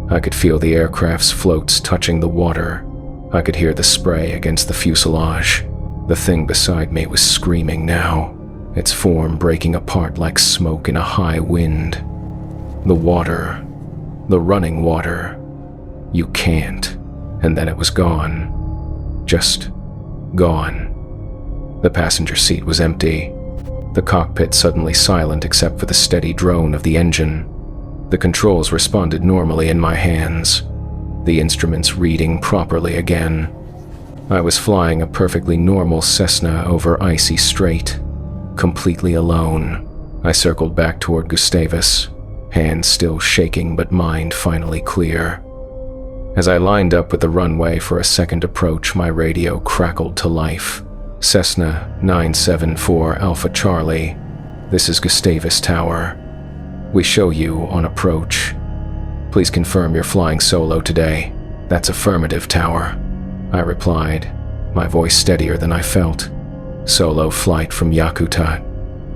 I could feel the aircraft's floats touching the water. I could hear the spray against the fuselage. The thing beside me was screaming now, its form breaking apart like smoke in a high wind. The water. The running water. You can't. And then it was gone. Just gone. The passenger seat was empty. The cockpit suddenly silent except for the steady drone of the engine. The controls responded normally in my hands, the instruments reading properly again. I was flying a perfectly normal Cessna over Icy Strait, completely alone. I circled back toward Gustavus, hands still shaking but mind finally clear. As I lined up with the runway for a second approach, my radio crackled to life. Cessna 974 Alpha Charlie, this is Gustavus Tower. We show you on approach. Please confirm you're flying solo today. That's affirmative, Tower, I replied, my voice steadier than I felt. Solo flight from Yakutat.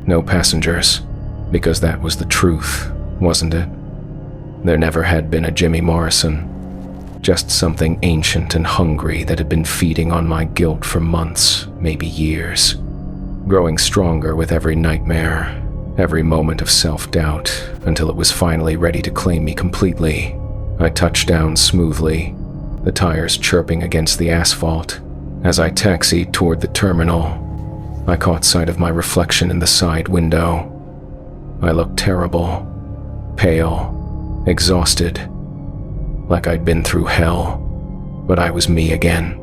No passengers, because that was the truth, wasn't it? There never had been a Jimmy Morrison. Just something ancient and hungry that had been feeding on my guilt for months, maybe years. Growing stronger with every nightmare, every moment of self-doubt, until it was finally ready to claim me completely. I touched down smoothly, the tires chirping against the asphalt. As I taxied toward the terminal, I caught sight of my reflection in the side window. I looked terrible, pale, exhausted, like I'd been through hell. But I was me again.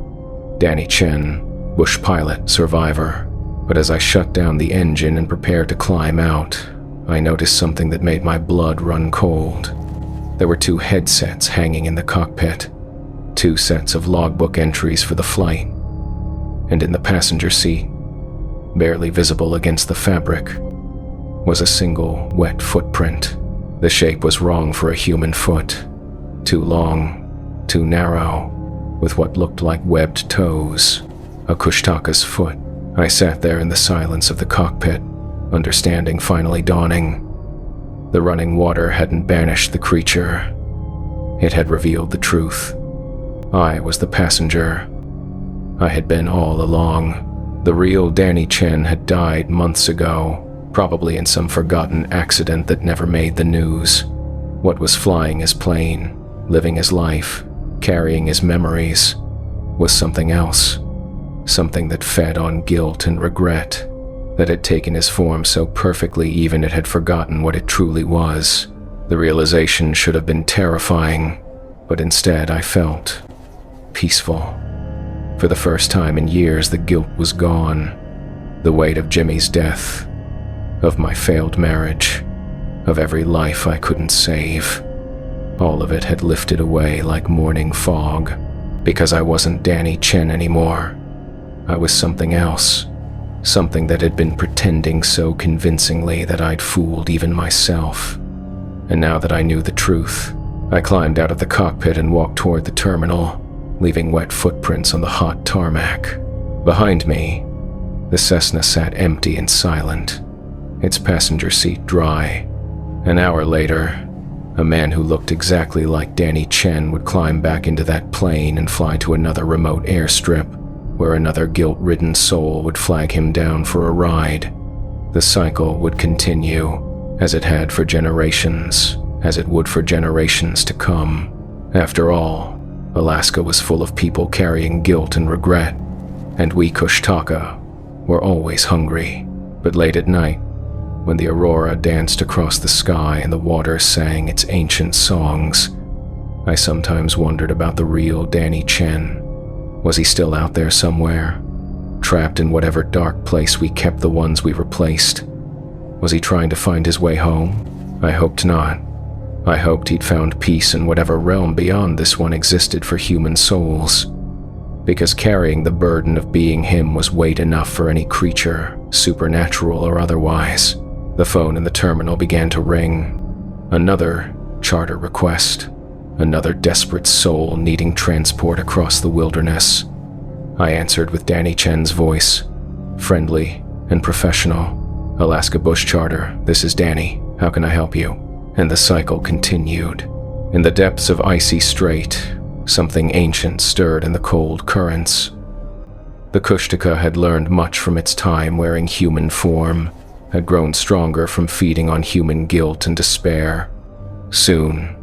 Danny Chen, bush pilot, survivor. But as I shut down the engine and prepared to climb out, I noticed something that made my blood run cold. There were 2 headsets hanging in the cockpit, 2 sets of logbook entries for the flight. And in the passenger seat, barely visible against the fabric, was a single wet footprint. The shape was wrong for a human foot. Too long, too narrow, with what looked like webbed toes. A Kushtaka's foot. I sat there in the silence of the cockpit, understanding finally dawning. The running water hadn't banished the creature. It had revealed the truth. I was the passenger. I had been all along. The real Danny Chen had died months ago, probably in some forgotten accident that never made the news. What was flying his plane, living his life, carrying his memories, was something else. Something that fed on guilt and regret, that had taken his form so perfectly even it had forgotten what it truly was. The realization should have been terrifying, but instead I felt peaceful. For the first time in years, the guilt was gone. The weight of Jimmy's death, of my failed marriage, of every life I couldn't save. All of it had lifted away like morning fog, because I wasn't Danny Chen anymore. I was something else, something that had been pretending so convincingly that I'd fooled even myself. And now that I knew the truth, I climbed out of the cockpit and walked toward the terminal, leaving wet footprints on the hot tarmac. Behind me, the Cessna sat empty and silent, its passenger seat dry. An hour later, a man who looked exactly like Danny Chen would climb back into that plane and fly to another remote airstrip, where another guilt-ridden soul would flag him down for a ride. The cycle would continue, as it had for generations, as it would for generations to come. After all, Alaska was full of people carrying guilt and regret, and we Kushtaka were always hungry. But late at night, when the aurora danced across the sky and the water sang its ancient songs, I sometimes wondered about the real Danny Chen. Was he still out there somewhere, trapped in whatever dark place we kept the ones we replaced? Was he trying to find his way home? I hoped not. I hoped he'd found peace in whatever realm beyond this one existed for human souls, because carrying the burden of being him was weight enough for any creature, supernatural or otherwise. The phone in the terminal began to ring. Another charter request. Another desperate soul needing transport across the wilderness. I answered with Danny Chen's voice, friendly and professional. Alaska Bush Charter, this is Danny. How can I help you? And the cycle continued. In the depths of Icy Strait, something ancient stirred in the cold currents. The Kushtaka had learned much from its time wearing human form, had grown stronger from feeding on human guilt and despair. Soon,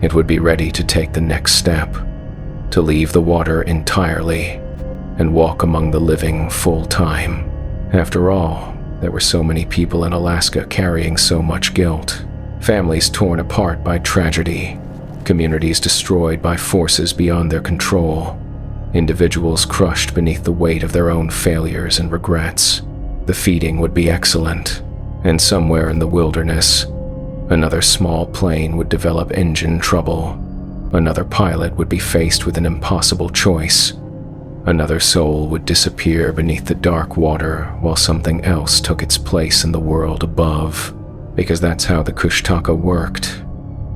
it would be ready to take the next step, to leave the water entirely and walk among the living full-time. After all, there were so many people in Alaska carrying so much guilt. Families torn apart by tragedy, communities destroyed by forces beyond their control, individuals crushed beneath the weight of their own failures and regrets. The feeding would be excellent, and somewhere in the wilderness, another small plane would develop engine trouble. Another pilot would be faced with an impossible choice. Another soul would disappear beneath the dark water while something else took its place in the world above. Because that's how the Kushtaka worked.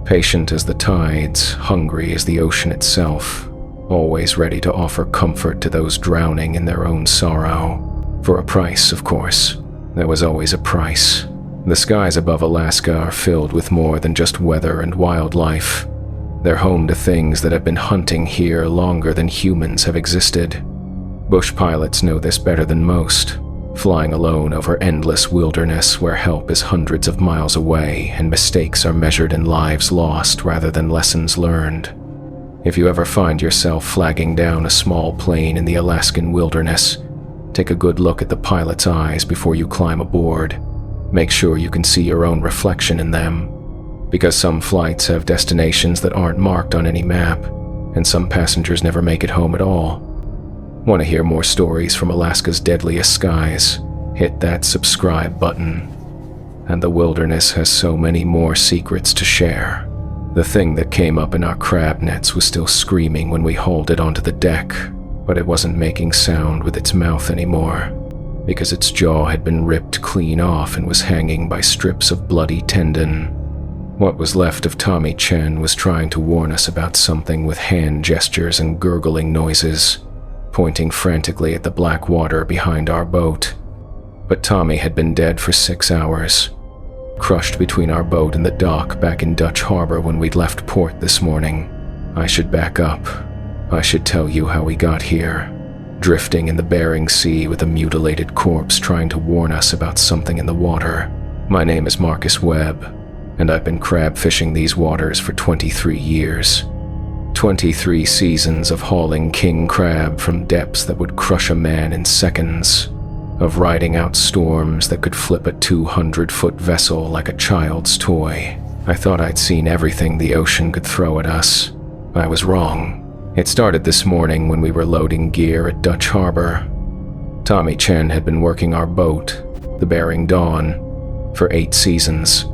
Patient as the tides, hungry as the ocean itself, always ready to offer comfort to those drowning in their own sorrow. For a price, of course. There was always a price. The skies above Alaska are filled with more than just weather and wildlife. They're home to things that have been hunting here longer than humans have existed. Bush pilots know this better than most, flying alone over endless wilderness where help is hundreds of miles away and mistakes are measured in lives lost rather than lessons learned. If you ever find yourself flagging down a small plane in the Alaskan wilderness, take a good look at the pilot's eyes before you climb aboard. Make sure you can see your own reflection in them, because some flights have destinations that aren't marked on any map, and some passengers never make it home at all. Want to hear more stories from Alaska's deadliest skies? Hit that subscribe button. And the wilderness has so many more secrets to share. The thing that came up in our crab nets was still screaming when we hauled it onto the deck, but it wasn't making sound with its mouth anymore, because its jaw had been ripped clean off and was hanging by strips of bloody tendon. What was left of Tommy Chen was trying to warn us about something with hand gestures and gurgling noises, pointing frantically at the black water behind our boat. But Tommy had been dead for 6 hours, crushed between our boat and the dock back in Dutch Harbor when we'd left port this morning. I should back up. I should tell you how we got here. Drifting in the Bering Sea with a mutilated corpse trying to warn us about something in the water. My name is Marcus Webb, and I've been crab fishing these waters for 23 years. 23 seasons of hauling king crab from depths that would crush a man in seconds, of riding out storms that could flip a 200-foot vessel like a child's toy. I thought I'd seen everything the ocean could throw at us. I was wrong. It started this morning when we were loading gear at Dutch Harbor. Tommy Chen had been working our boat, the Bering Dawn, for 8 seasons.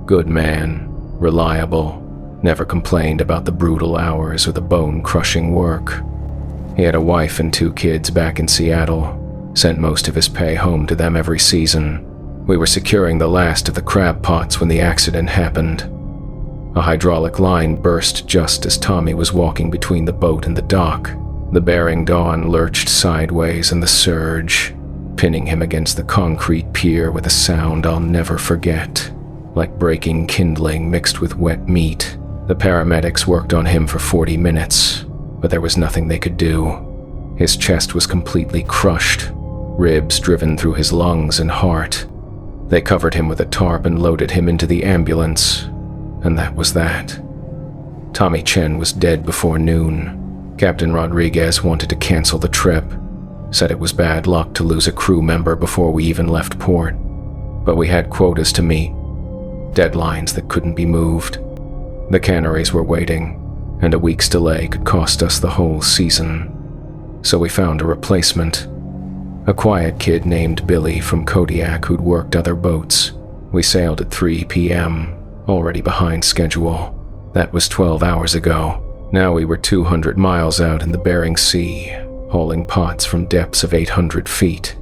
Good man, reliable, never complained about the brutal hours or the bone-crushing work. He had a wife and 2 kids back in Seattle, sent most of his pay home to them every season. We were securing the last of the crab pots when the accident happened. A hydraulic line burst just as Tommy was walking between the boat and the dock. The Bering Dawn lurched sideways in the surge, pinning him against the concrete pier with a sound I'll never forget, like breaking kindling mixed with wet meat. The paramedics worked on him for 40 minutes, but there was nothing they could do. His chest was completely crushed, ribs driven through his lungs and heart. They covered him with a tarp and loaded him into the ambulance, and that was that. Tommy Chen was dead before noon. Captain Rodriguez wanted to cancel the trip, said it was bad luck to lose a crew member before we even left port, but we had quotas to meet, deadlines that couldn't be moved. The canneries were waiting, and a week's delay could cost us the whole season. So we found a replacement. A quiet kid named Billy from Kodiak who'd worked other boats. We sailed at 3 p.m., already behind schedule. That was 12 hours ago. Now we were 200 miles out in the Bering Sea, hauling pots from depths of 800 feet.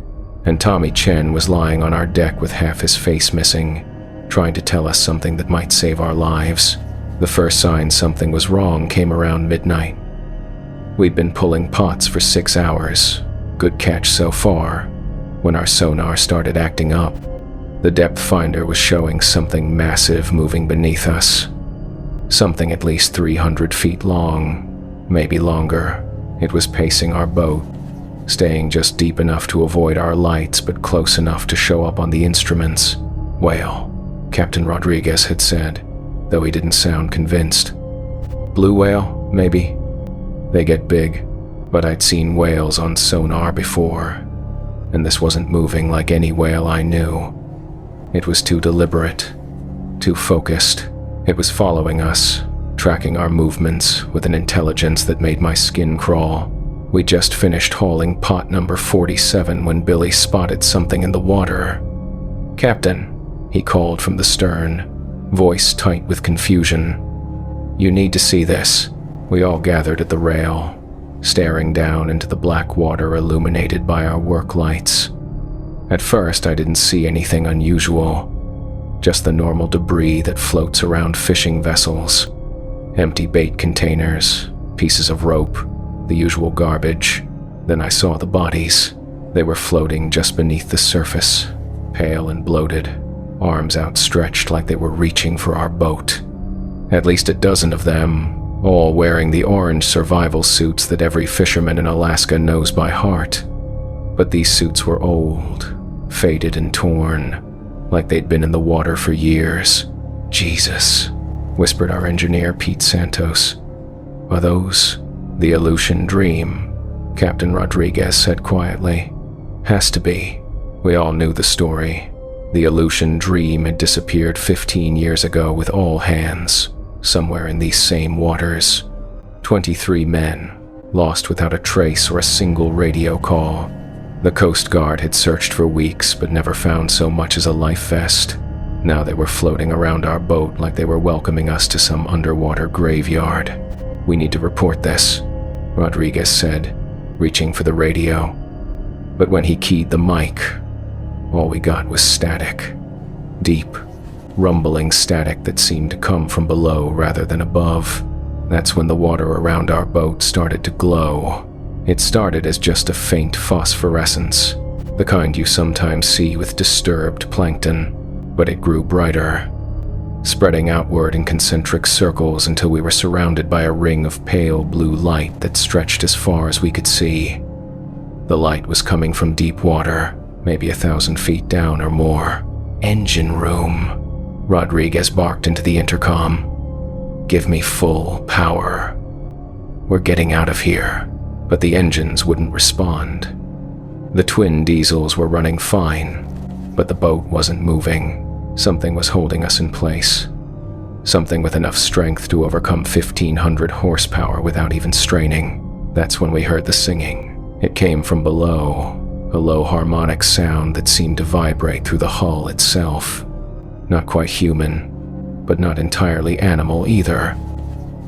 And Tommy Chen was lying on our deck with half his face missing, trying to tell us something that might save our lives. The first sign something was wrong came around midnight. We'd been pulling pots for 6 hours. Good catch so far. When our sonar started acting up, the depth finder was showing something massive moving beneath us. Something at least 300 feet long, maybe longer. It was pacing our boat, staying just deep enough to avoid our lights but close enough to show up on the instruments. Whale, Captain Rodriguez had said, though he didn't sound convinced. Blue whale, maybe? They get big, but I'd seen whales on sonar before, and this wasn't moving like any whale I knew. It was too deliberate, too focused. It was following us, tracking our movements with an intelligence that made my skin crawl. We just finished hauling pot number 47 when Billy spotted something in the water. "Captain," he called from the stern, voice tight with confusion. "You need to see this." We all gathered at the rail, staring down into the black water illuminated by our work lights. At first, I didn't see anything unusual, just the normal debris that floats around fishing vessels. Empty bait containers, pieces of rope, the usual garbage. Then I saw the bodies. They were floating just beneath the surface, pale and bloated, arms outstretched like they were reaching for our boat. At least a dozen of them, all wearing the orange survival suits that every fisherman in Alaska knows by heart. But these suits were old, faded and torn, like they'd been in the water for years. "Jesus," whispered our engineer Pete Santos. "Are those the Aleutian Dream?" Captain Rodriguez said quietly. "Has to be." We all knew the story. The Aleutian Dream had disappeared 15 years ago with all hands, somewhere in these same waters. 23 men, lost without a trace or a single radio call. The Coast Guard had searched for weeks but never found so much as a life vest. Now they were floating around our boat like they were welcoming us to some underwater graveyard. "We need to report this," Rodriguez said, reaching for the radio. But when he keyed the mic, all we got was static. Deep, rumbling static that seemed to come from below rather than above. That's when the water around our boat started to glow. It started as just a faint phosphorescence, the kind you sometimes see with disturbed plankton, but it grew brighter. spreading outward in concentric circles until we were surrounded by a ring of pale blue light that stretched as far as we could see. The light was coming from deep water, maybe 1,000 feet down or more. "Engine room," Rodriguez barked into the intercom. "Give me full power. We're getting out of here." But the engines wouldn't respond. The twin diesels were running fine, but the boat wasn't moving. Something was holding us in place. Something with enough strength to overcome 1,500 horsepower without even straining. That's when we heard the singing. It came from below, a low harmonic sound that seemed to vibrate through the hull itself. Not quite human, but not entirely animal either.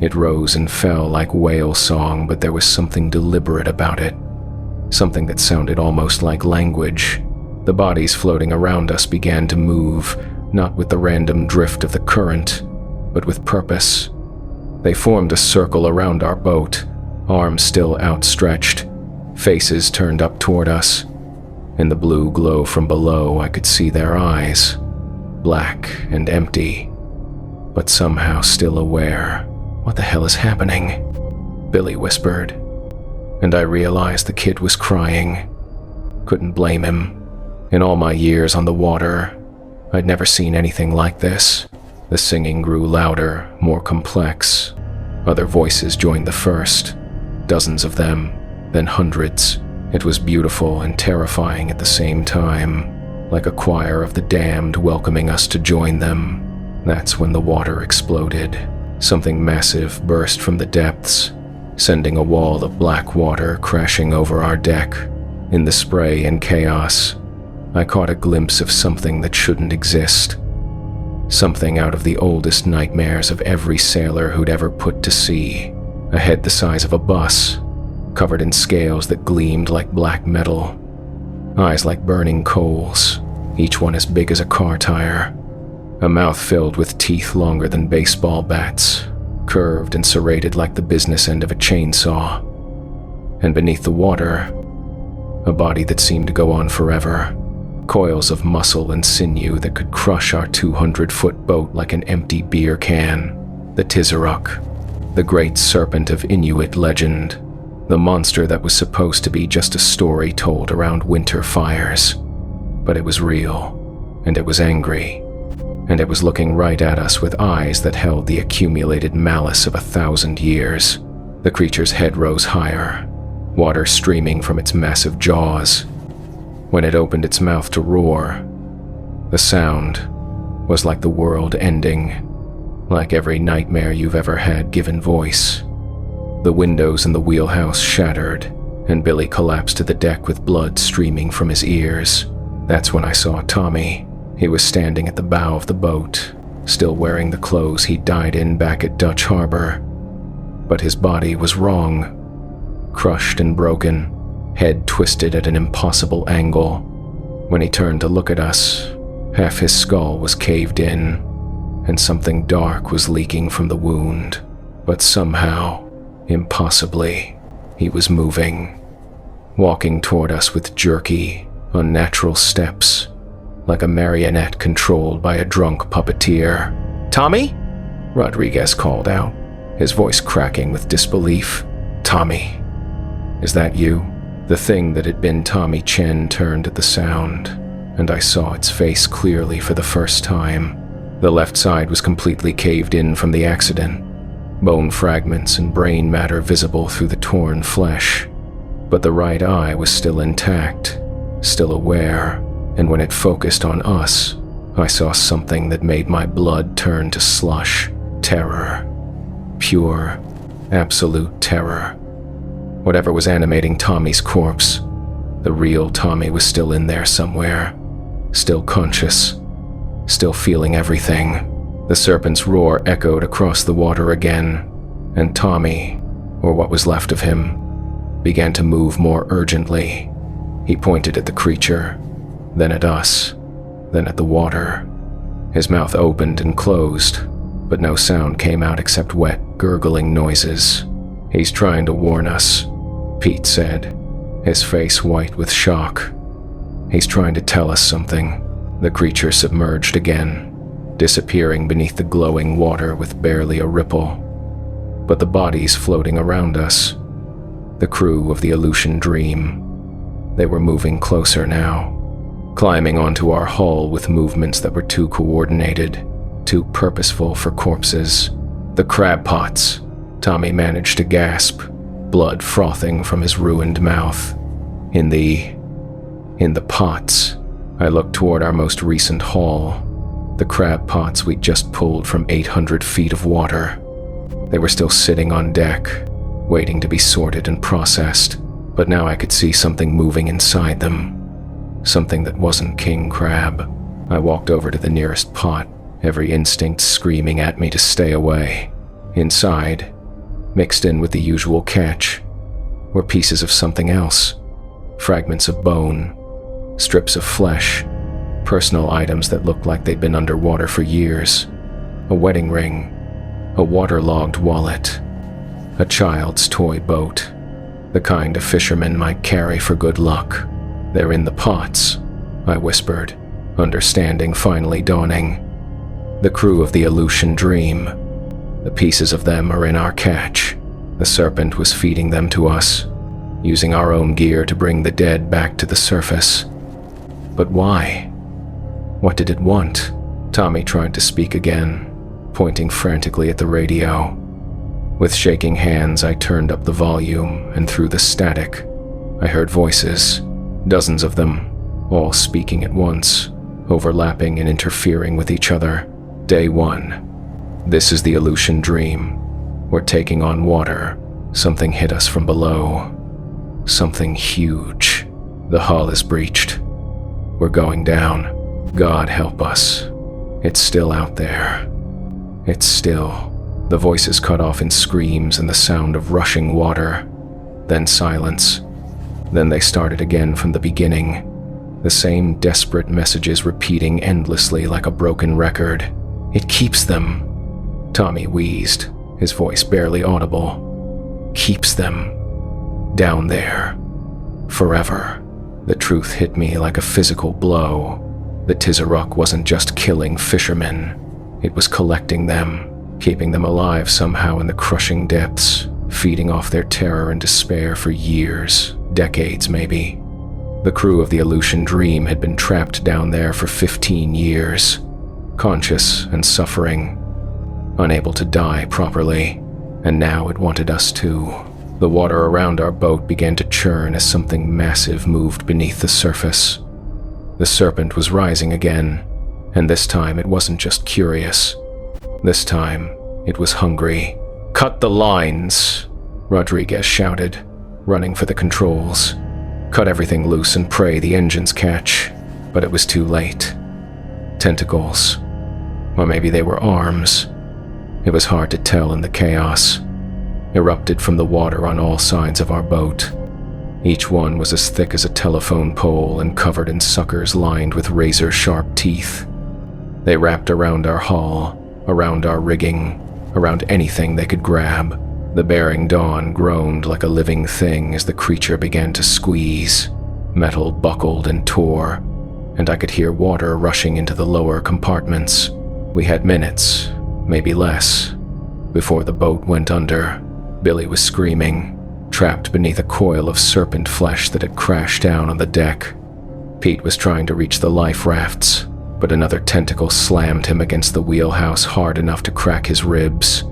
It rose and fell like whale song, but there was something deliberate about it. Something that sounded almost like language. The bodies floating around us began to move, not with the random drift of the current, but with purpose. They formed a circle around our boat, arms still outstretched, faces turned up toward us. In the blue glow from below, I could see their eyes, black and empty, but somehow still aware. "What the hell is happening?" Billy whispered, and I realized the kid was crying. Couldn't blame him. In all my years on the water, I'd never seen anything like this. The singing grew louder, more complex. Other voices joined the first, dozens of them, then hundreds. It was beautiful and terrifying at the same time, like a choir of the damned welcoming us to join them. That's when the water exploded. Something massive burst from the depths, sending a wall of black water crashing over our deck. In the spray and chaos, I caught a glimpse of something that shouldn't exist. Something out of the oldest nightmares of every sailor who'd ever put to sea. A head the size of a bus, covered in scales that gleamed like black metal. Eyes like burning coals, each one as big as a car tire. A mouth filled with teeth longer than baseball bats, curved and serrated like the business end of a chainsaw. And beneath the water, a body that seemed to go on forever. Coils of muscle and sinew that could crush our 200-foot boat like an empty beer can. The Tizaruk, the great serpent of Inuit legend. The monster that was supposed to be just a story told around winter fires. But it was real, and it was angry. And it was looking right at us with eyes that held the accumulated malice of 1,000 years. The creature's head rose higher, water streaming from its massive jaws. When it opened its mouth to roar, the sound was like the world ending, like every nightmare you've ever had given voice. The windows in the wheelhouse shattered, and Billy collapsed to the deck with blood streaming from his ears. That's when I saw Tommy. He was standing at the bow of the boat, still wearing the clothes he died in back at Dutch Harbor. But his body was wrong, crushed and broken, head twisted at an impossible angle. When he turned to look at us, half his skull was caved in, and something dark was leaking from the wound. But somehow, impossibly, he was moving, walking toward us with jerky, unnatural steps, like a marionette controlled by a drunk puppeteer. "Tommy?" Rodriguez called out, his voice cracking with disbelief. "Tommy, is that you?" The thing that had been Tommy Chen turned at the sound, and I saw its face clearly for the first time. The left side was completely caved in from the accident, bone fragments and brain matter visible through the torn flesh. But the right eye was still intact, still aware, and when it focused on us, I saw something that made my blood turn to slush. Terror. Pure, absolute terror. Whatever was animating Tommy's corpse, the real Tommy was still in there somewhere, still conscious, still feeling everything. The serpent's roar echoed across the water again, and Tommy, or what was left of him, began to move more urgently. He pointed at the creature, then at us, then at the water. His mouth opened and closed, but no sound came out except wet, gurgling noises. "He's trying to warn us," Pete said, his face white with shock. "He's trying to tell us something." The creature submerged again, disappearing beneath the glowing water with barely a ripple. But the bodies floating around us, the crew of the Aleutian Dream, they were moving closer now, climbing onto our hull with movements that were too coordinated, too purposeful for corpses. The crab pots, Tommy managed to gasp, blood frothing from his ruined mouth. In the pots, I looked toward our most recent haul, the crab pots we'd just pulled from 800 feet of water. They were still sitting on deck, waiting to be sorted and processed, but now I could see something moving inside them. Something that wasn't king crab. I walked over to the nearest pot, every instinct screaming at me to stay away. Inside, mixed in with the usual catch, were pieces of something else. Fragments of bone, strips of flesh, personal items that looked like they'd been underwater for years. A wedding ring, a waterlogged wallet, a child's toy boat, the kind a fisherman might carry for good luck. "They're in the pots," I whispered, understanding finally dawning. "The crew of the Aleutian Dream. The pieces of them are in our catch. The serpent was feeding them to us, using our own gear to bring the dead back to the surface. But why? What did it want?" Tommy tried to speak again, pointing frantically at the radio. With shaking hands, I turned up the volume, and through the static, I heard voices, dozens of them, all speaking at once, overlapping and interfering with each other. "Day 1. This is the Aleutian Dream. We're taking on water. Something hit us from below. Something huge. The hull is breached. We're going down. God help us. It's still out there. It's still." The voices cut off in screams and the sound of rushing water. Then silence. Then they started again from the beginning. The same desperate messages repeating endlessly like a broken record. "It keeps them," Tommy wheezed, his voice barely audible. "Keeps them. Down there. Forever." The truth hit me like a physical blow. The Tizaruk wasn't just killing fishermen. It was collecting them, keeping them alive somehow in the crushing depths, feeding off their terror and despair for years, decades maybe. The crew of the Aleutian Dream had been trapped down there for 15 years, conscious and suffering, unable to die properly, and now it wanted us too. The water around our boat began to churn as something massive moved beneath the surface. The serpent was rising again, and this time it wasn't just curious. This time, it was hungry. "Cut the lines!" Rodriguez shouted, running for the controls. "Cut everything loose and pray the engines catch." But it was too late. Tentacles. Or maybe they were arms. It was hard to tell in the chaos. Erupted from the water on all sides of our boat. Each one was as thick as a telephone pole and covered in suckers lined with razor-sharp teeth. They wrapped around our hull, around our rigging, around anything they could grab. The Bearing Dawn groaned like a living thing as the creature began to squeeze. Metal buckled and tore, and I could hear water rushing into the lower compartments. We had minutes, maybe less, before the boat went under. Billy was screaming, trapped beneath a coil of serpent flesh that had crashed down on the deck. Pete was trying to reach the life rafts, but another tentacle slammed him against the wheelhouse hard enough to crack his ribs.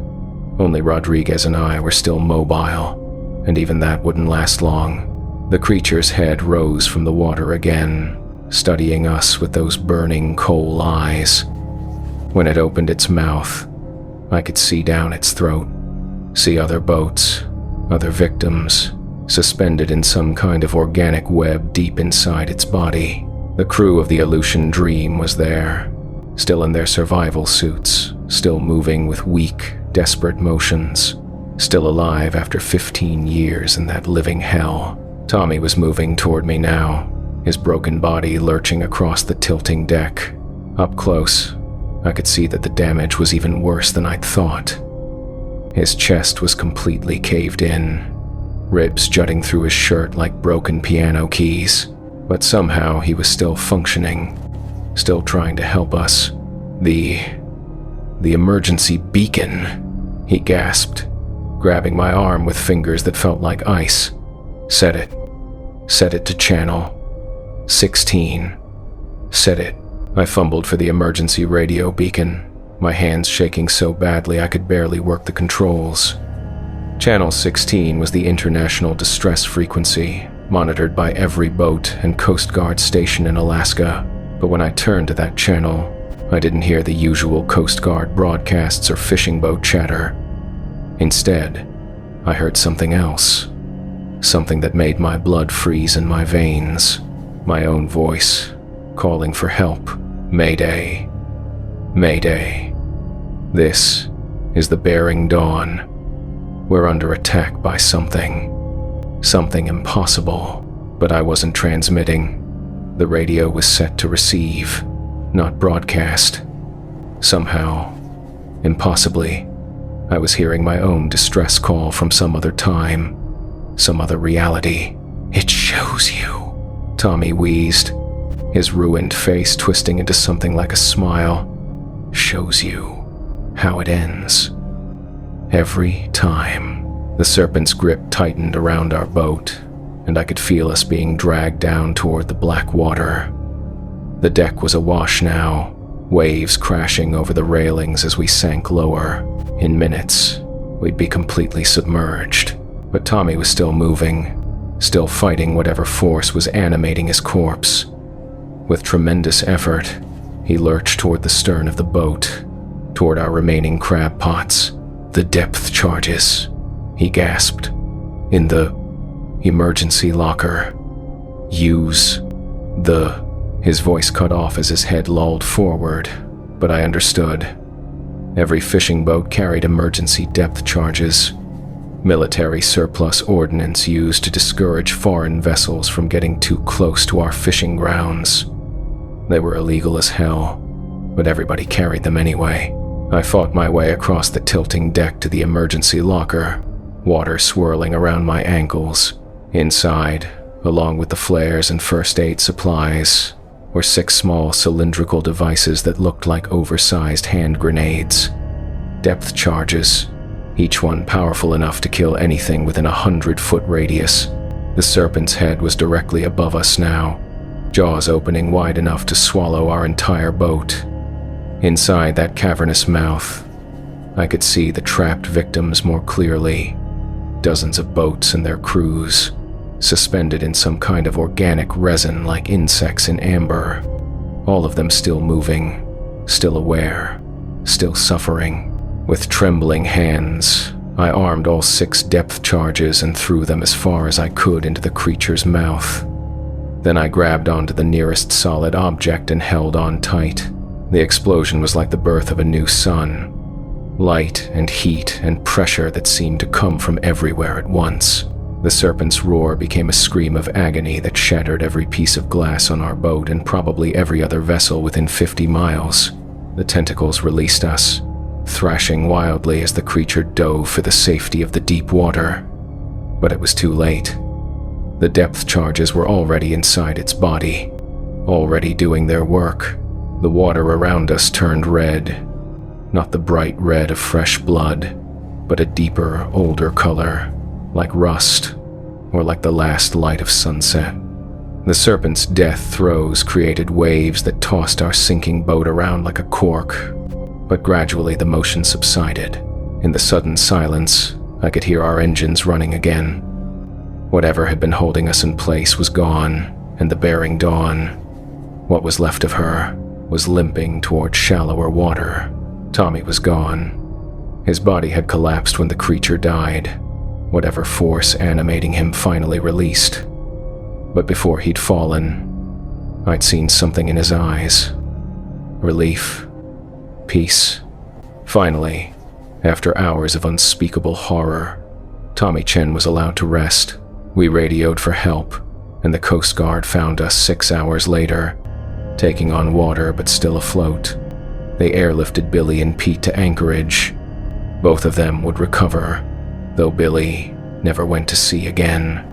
Only Rodriguez and I were still mobile, and even that wouldn't last long. The creature's head rose from the water again, studying us with those burning coal eyes. When it opened its mouth, I could see down its throat, see other boats, other victims, suspended in some kind of organic web deep inside its body. The crew of the Aleutian Dream was there, still in their survival suits, still moving with weak, desperate motions, still alive after 15 years in that living hell. Tommy was moving toward me now, his broken body lurching across the tilting deck. Up close, I could see that the damage was even worse than I'd thought. His chest was completely caved in, ribs jutting through his shirt like broken piano keys, but somehow he was still functioning, still trying to help us. The The emergency beacon, he gasped, grabbing my arm with fingers that felt like ice. Set it. Set it to channel 16. Set it. I fumbled for the emergency radio beacon, my hands shaking so badly I could barely work the controls. Channel 16 was the international distress frequency, monitored by every boat and Coast Guard station in Alaska. But when I turned to that channel, I didn't hear the usual Coast Guard broadcasts or fishing boat chatter. Instead, I heard something else. Something that made my blood freeze in my veins. My own voice, calling for help. Mayday. Mayday. This is the Bering Dawn. We're under attack by something. Something impossible, but I wasn't transmitting. The radio was set to receive, not broadcast. Somehow, impossibly, I was hearing my own distress call from some other time, some other reality. It shows you, Tommy wheezed, his ruined face twisting into something like a smile. Shows you how it ends. Every time. The serpent's grip tightened around our boat, and I could feel us being dragged down toward the black water. The deck was awash now, waves crashing over the railings as we sank lower. In minutes, we'd be completely submerged. But Tommy was still moving, still fighting whatever force was animating his corpse. With tremendous effort, he lurched toward the stern of the boat, toward our remaining crab pots. The depth charges, he gasped. In the emergency locker. Use the... His voice cut off as his head lolled forward, but I understood. Every fishing boat carried emergency depth charges, military surplus ordnance used to discourage foreign vessels from getting too close to our fishing grounds. They were illegal as hell, but everybody carried them anyway. I fought my way across the tilting deck to the emergency locker, water swirling around my ankles. Inside, along with the flares and first aid supplies, were 6 small cylindrical devices that looked like oversized hand grenades. Depth charges, each one powerful enough to kill anything within a 100-foot radius. The serpent's head was directly above us now, jaws opening wide enough to swallow our entire boat. Inside that cavernous mouth, I could see the trapped victims more clearly. Dozens of boats and their crews, suspended in some kind of organic resin like insects in amber. All of them still moving, still aware, still suffering. With trembling hands, I armed all 6 depth charges and threw them as far as I could into the creature's mouth. Then I grabbed onto the nearest solid object and held on tight. The explosion was like the birth of a new sun. Light and heat and pressure that seemed to come from everywhere at once. The serpent's roar became a scream of agony that shattered every piece of glass on our boat and probably every other vessel within 50 miles. The tentacles released us, thrashing wildly as the creature dove for the safety of the deep water. But it was too late. The depth charges were already inside its body, already doing their work. The water around us turned red. Not the bright red of fresh blood, but a deeper, older color, like rust, or like the last light of sunset. The serpent's death throes created waves that tossed our sinking boat around like a cork, but gradually the motion subsided. In the sudden silence, I could hear our engines running again. Whatever had been holding us in place was gone, and the Bering Dawn, what was left of her, was limping toward shallower water. Tommy was gone. His body had collapsed when the creature died, whatever force animating him finally released. But before he'd fallen, I'd seen something in his eyes. Relief. Peace. Finally, after hours of unspeakable horror, Tommy Chen was allowed to rest. We radioed for help, and the Coast Guard found us 6 hours later, taking on water but still afloat. They airlifted Billy and Pete to Anchorage. Both of them would recover, though Billy never went to sea again.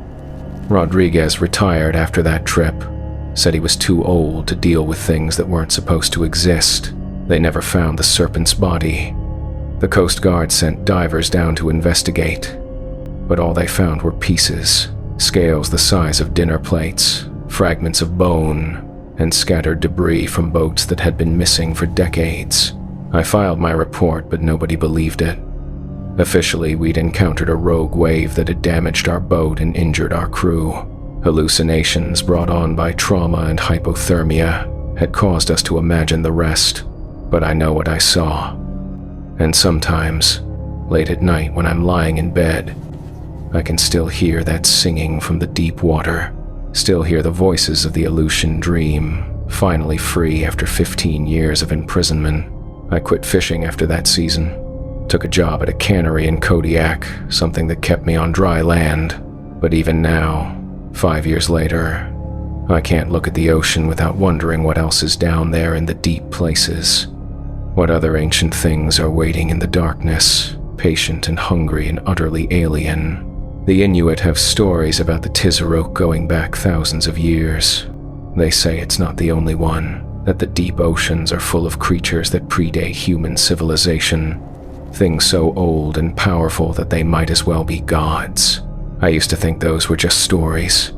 Rodriguez retired after that trip, said he was too old to deal with things that weren't supposed to exist. They never found the serpent's body. The Coast Guard sent divers down to investigate, but all they found were pieces, scales the size of dinner plates, fragments of bone, and scattered debris from boats that had been missing for decades. I filed my report, but nobody believed it. Officially, we'd encountered a rogue wave that had damaged our boat and injured our crew. Hallucinations brought on by trauma and hypothermia had caused us to imagine the rest, but I know what I saw. And sometimes, late at night when I'm lying in bed, I can still hear that singing from the deep water, still hear the voices of the Aleutian Dream, finally free after 15 years of imprisonment. I quit fishing after that season, took a job at a cannery in Kodiak, something that kept me on dry land. But even now, 5 years later, I can't look at the ocean without wondering what else is down there in the deep places. What other ancient things are waiting in the darkness, patient and hungry and utterly alien. The Inuit have stories about the Tizarok going back thousands of years. They say it's not the only one, that the deep oceans are full of creatures that predate human civilization, things so old and powerful that they might as well be gods. I used to think those were just stories,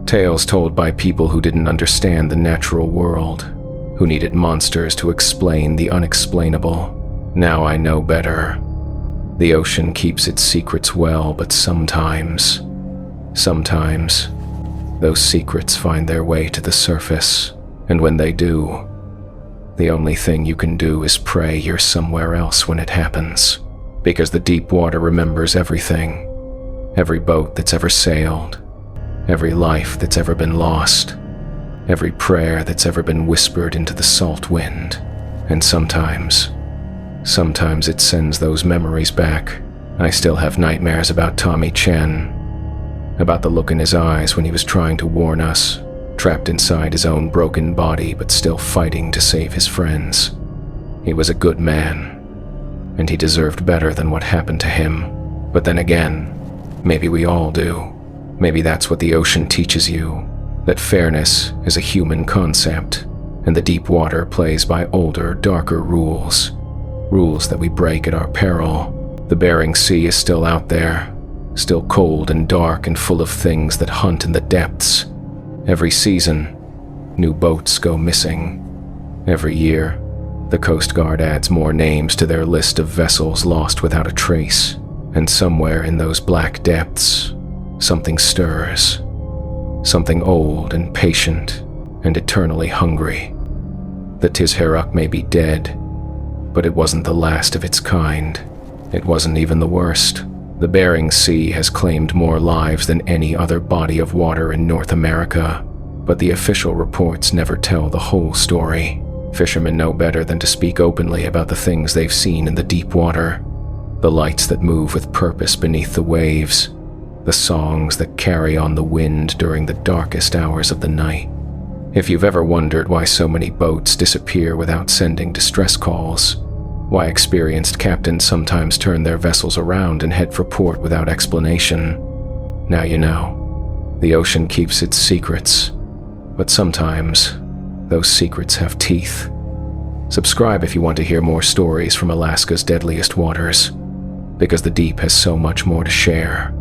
tales told by people who didn't understand the natural world, who needed monsters to explain the unexplainable. Now I know better. The ocean keeps its secrets well, but sometimes, those secrets find their way to the surface, and when they do, the only thing you can do is pray you're somewhere else when it happens, because the deep water remembers everything, every boat that's ever sailed, every life that's ever been lost, every prayer that's ever been whispered into the salt wind, and sometimes it sends those memories back. I still have nightmares about Tommy Chen, about the look in his eyes when he was trying to warn us, trapped inside his own broken body but still fighting to save his friends. He was a good man, and he deserved better than what happened to him. But then again, maybe we all do. Maybe that's what the ocean teaches you, that fairness is a human concept, and the deep water plays by older, darker rules that we break at our peril. The Bering Sea is still out there, still cold and dark and full of things that hunt in the depths. Every season, new boats go missing. Every year, the Coast Guard adds more names to their list of vessels lost without a trace, and somewhere in those black depths, something stirs. Something old and patient and eternally hungry. The Tizheruk may be dead, but it wasn't the last of its kind. It wasn't even the worst. The Bering Sea has claimed more lives than any other body of water in North America, but the official reports never tell the whole story. Fishermen know better than to speak openly about the things they've seen in the deep water, the lights that move with purpose beneath the waves, the songs that carry on the wind during the darkest hours of the night. If you've ever wondered why so many boats disappear without sending distress calls, why experienced captains sometimes turn their vessels around and head for port without explanation, now you know. The ocean keeps its secrets, but sometimes those secrets have teeth. Subscribe if you want to hear more stories from Alaska's deadliest waters, because the deep has so much more to share.